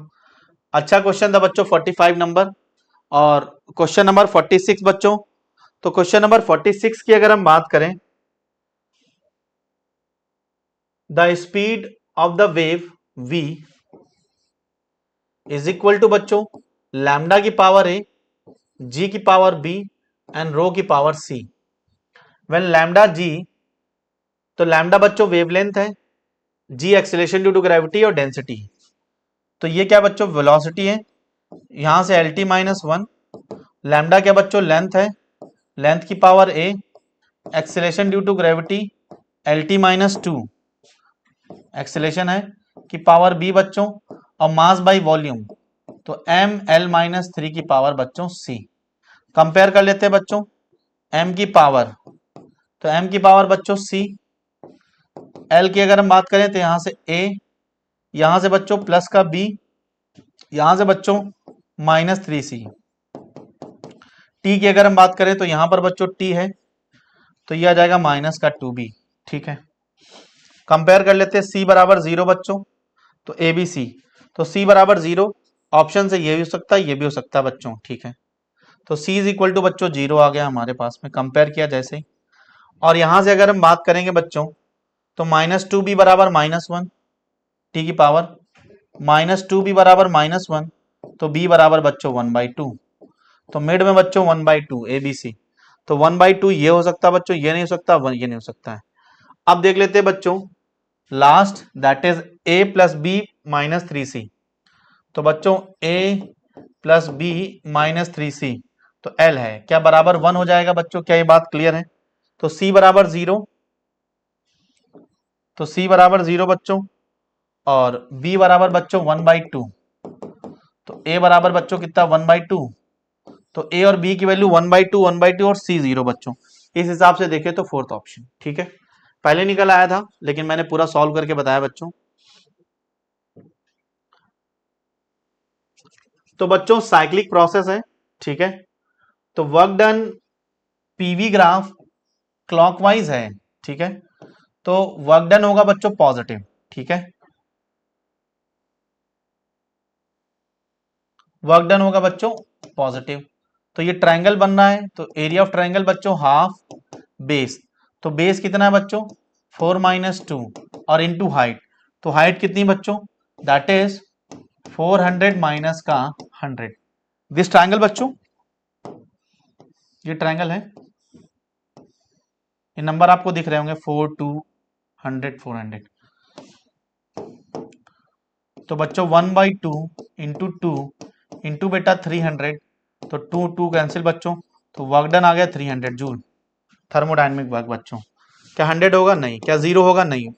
अच्छा क्वेश्चन था बच्चों 45 नंबर, और क्वेश्चन नंबर 46 बच्चों। तो क्वेश्चन नंबर 46 की अगर हम बात करें, the speed of the wave v is equal to बच्चों लैम्डा की पावर a, g की पावर b एंड रो की power c। When lambda g, तो लैम्डा बच्चों वेवलेंथ है, g acceleration due to gravity और डेंसिटी। तो ये क्या बच्चों वेलोसिटी है, यहां से lt माइनस 1, लैम्डा क्या बच्चों लेंथ है, लेंथ की power a, acceleration due to gravity lt minus 2, acceleration है की पावर b बच्चों, और मास बाई वॉल्यूम तो m l माइनस 3 की पावर बच्चों c। कंपेयर कर लेते हैं बच्चों, m की पावर, तो m की पावर बच्चों c, l की अगर हम बात करें तो यहां से a, यहां से बच्चों प्लस का b, यहां से बच्चों माइनस 3c। t की अगर हम बात करें तो यहां पर बच्चों t है, तो ये आ जाएगा माइनस का 2b। ठीक है, कंपेयर कर लेते हैं, c बराबर 0 बच्चों, तो ए बी सी, तो c बराबर 0, ऑप्शन से ये भी हो सकता है, ये भी हो सकता है बच्चों। ठीक है, तो c इज इक्वल टू बच्चों 0 आ गया हमारे पास में, कंपेयर किया जैसे ही। और यहां से अगर हम बात करेंगे बच्चों, तो माइनस 2b बराबर माइनस 1, टी की पावर माइनस 2b बराबर माइनस 1, तो b बराबर बच्चों 1/2, तो मिड में बच्चों 1/2 ए बी सी, तो 1/2 ये हो सकता है बच्चों, ये नहीं हो सकता, ये नहीं हो सकता है। अब देख लेते हैं बच्चों last, that is a plus B minus 3c, तो बच्चों a plus B minus 3c, तो l है क्या बराबर 1 हो जाएगा बच्चों, क्या ये बात क्लियर है? तो c बराबर 0, तो c बराबर 0 बच्चों, और b बराबर बच्चों 1/2, तो a बराबर बच्चों कितना 1/2, तो a और b की वैल्यू 1/2 1/2 और c 0 बच्चों। इस हिसाब से देखें तो फोर्थ ऑप्शन। ठीक है, पहले निकल आया था लेकिन मैंने पूरा सॉल्व करके बताया बच्चों। तो बच्चों साइक्लिक प्रोसेस है। ठीक है, तो work done PV graph clockwise है। ठीक है, तो वर्क डन होगा बच्चों पॉजिटिव। ठीक है, वर्क डन होगा बच्चों पॉजिटिव। तो ये ट्रायंगल बन रहा है, तो एरिया ऑफ ट्रायंगल बच्चों हाफ बेस, तो बेस कितना है बच्चों 4 माइनस 2, और इनटू हाइट, तो हाइट कितनी बच्चों दैट इज 400 माइनस का 100। दिस ट्रायंगल बच्चों, ये ट्रायंगल है, ये नंबर आपको दिख रहे होंगे 4 2 100 400, तो बच्चों 1/2 इंटू 2 इंटू बेटा 300, तो 2 2 कैंसिल बच्चों, तो वर्क डन आ गया 300 जूल थर्मोडायनेमिक वर्क बच्चों। क्या 100 होगा? नहीं। क्या 0 होगा? नहीं।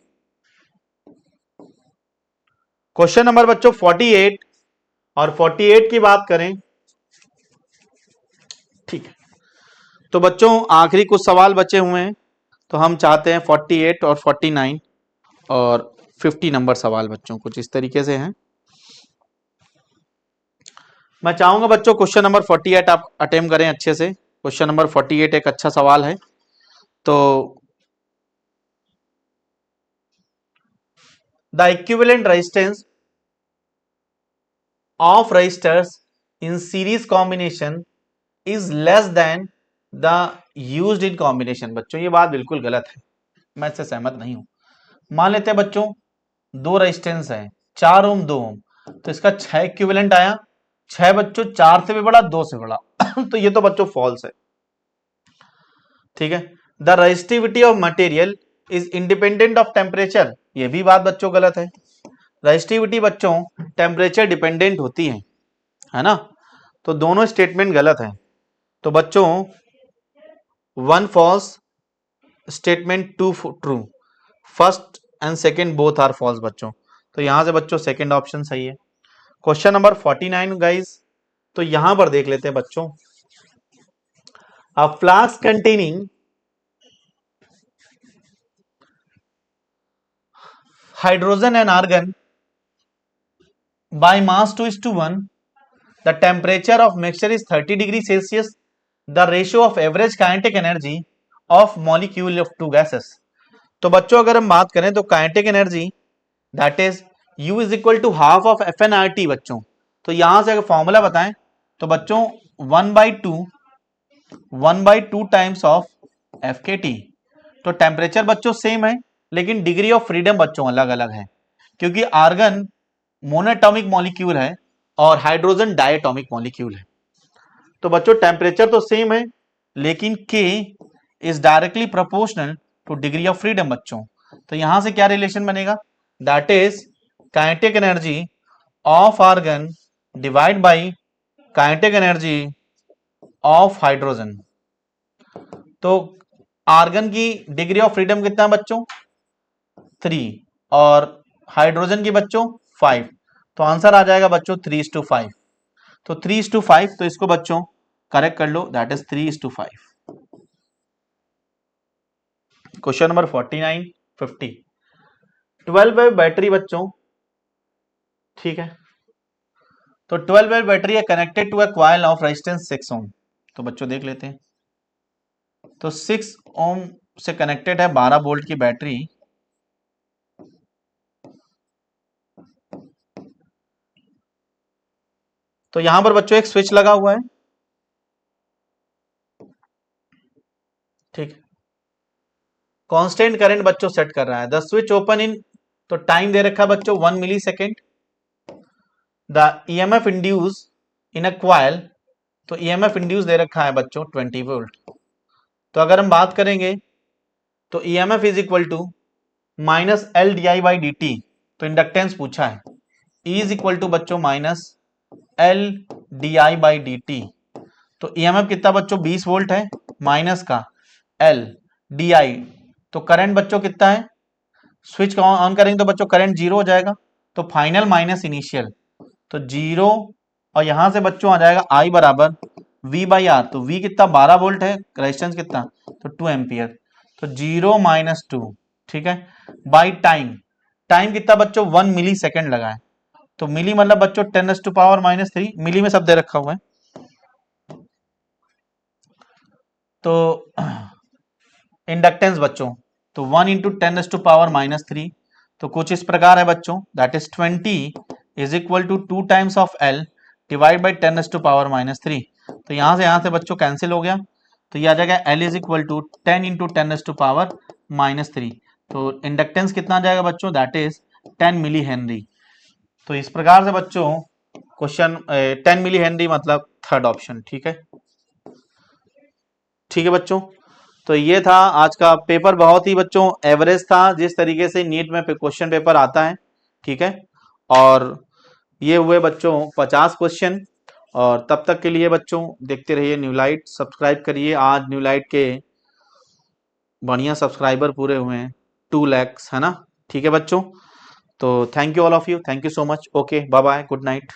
क्वेश्चन नंबर बच्चों 48, और 48 की बात करें, ठीक है, तो बच्चों आखिरी कुछ सवाल बचे हुए हैं, तो हम चाहते हैं 48 और 49 और 50 नंबर सवाल बच्चों कुछ इस तरीके से हैं। मैं चाहूंगा बच्चों क्वेश्चन नंबर 48 आप अटेम्प्ट करें अच्छे से। क्वेश्चन नंबर 48 एक अच्छा सवाल है। तो the equivalent resistance of resistors in series combination is less than the used in combination. बच्चों ये बात बिल्कुल गलत है, मैं इससे सहमत नहीं हूं। मान लेते हैं बच्चों दो रेजिस्टेंस है 4 ओम 2 ओम, तो इसका 6 इक्विवेलेंट आया, 6 बच्चों 4 से भी बड़ा 2 से बड़ा तो ये तो बच्चों फॉल्स है। ठीक है, the resistivity of material is independent of temperature, ये भी बात बच्चों गलत है। रेजिस्टिविटी बच्चों टेम्परेचर डिपेंडेंट होती है ना, तो दोनों स्टेटमेंट गलत है। तो बच्चों 1 false, statement 2 true, first and second both are false बच्चों, तो यहां से बच्चों सेकेंड ऑप्शन सही है। क्वेश्चन नंबर 49 गाइस, तो यहां पर देख लेते हैं बच्चों, a flask containing hydrogen and argon by mass 2:1, the temperature of mixture is 30 degrees Celsius, the ratio of average kinetic energy of molecule of two gases। तो बच्चों अगर हम बात करें तो kinetic energy that is U is equal to half of FnRT बच्चों, तो यहां से अगर फॉर्मूला बताएं तो बच्चों 1/2 टाइम्स ऑफ FKT। तो टेम्परेचर बच्चों सेम है लेकिन डिग्री ऑफ फ्रीडम बच्चों अलग अलग है। क्योंकि आर्गन मोनोएटॉमिक मॉलिक्यूल है और हाइड्रोजन डायटॉमिक मॉलिक्यूल है। तो बच्चों टेम्परेचर तो सेम है, लेकिन K is directly proportional to degree of freedom बच्चों। तो यहां से क्या रिलेशन बनेगा, that is kinetic energy of argon divide by kinetic energy of hydrogen. तो आर्गन की डिग्री ऑफ फ्रीडम कितना है बच्चों, 3, और हाइड्रोजन की बच्चों 5। तो आंसर आ जाएगा बच्चों 3:5। तो 3:5, तो इसको बच्चों करेक्ट कर लो, that is 3:5। Question number 49, 50। 12 wave battery बच्चों, ठीक है। तो 12 वेव बैटरी है connected to a coil of resistance 6 ohm. तो बच्चों देख लेते हैं। तो 6 ओम से कनेक्टेड है 12 वोल्ट की बैटरी। तो यहां पर बच्चों एक स्विच लगा हुआ है, ठीक। कांस्टेंट करंट बच्चों सेट कर रहा है। द स्विच ओपन इन, तो टाइम दे रखा है बच्चों 1 millisecond. The EMF induce in a coil, तो ईएमएफ इंड्यूस दे रखा है बच्चों 20 वोल्ट। तो अगर हम बात करेंगे तो EMF is equal to minus L D I by D T. तो इंडक्टेंस पूछा है, ई इज इक्वल टू बच्चों minus L D I by D T. तो ईएमएफ कितना बच्चों 20 वोल्ट है, माइनस का एल डी आई, तो करंट बच्चों कितना है, स्विच ऑन करेंगे तो बच्चों करंट जीरो हो जाएगा। तो फाइनल माइनस इनिशियल, तो जीरो, और यहां से बच्चों आ जाएगा आई बराबर वी बाई आर। तो वी कितना 12 वोल्ट है, रेजिस्टेंस कितना, तो 2 एम्पियर। तो 0 माइनस 2, ठीक है, बाई टाइम। टाइम कितना बच्चों 1 मिली सेकेंड लगा है। तो मिली मतलब बच्चों 10⁻⁻3, मिली में सब दे रखा हुआ है। तो इंडक्टेंस बच्चों, तो 1 इंटू 10⁻⁻3, तो कुछ इस प्रकार है बच्चों, that is 20 is equal to 2 times of L divide by 10⁻⁻3। तो यहां से बच्चों कैंसिल हो गया, तो ये आ जाएगा L is equal to 10 into 10⁻⁻3। तो इंडक्टेंस कितना आ जाएगा बच्चों, दैट इज 10 मिली हेनरी। तो इस प्रकार से बच्चों क्वेश्चन 10 मिली हेनरी मतलब थर्ड ऑप्शन, ठीक है। ठीक है बच्चों, तो ये था आज का पेपर। बहुत ही बच्चों एवरेज था, जिस तरीके से नीट में क्वेश्चन पेपर आता है, ठीक है। और ये हुए बच्चों 50 क्वेश्चन। और तब तक के लिए बच्चों देखते रहिए न्यू लाइट, सब्सक्राइब करिए। आज न्यू लाइट के बढ़िया सब्सक्राइबर पूरे हुए हैं, 2 लाख, है ना। ठीक है बच्चों, तो thank you all of you, thank you so much. Okay, bye bye, good night.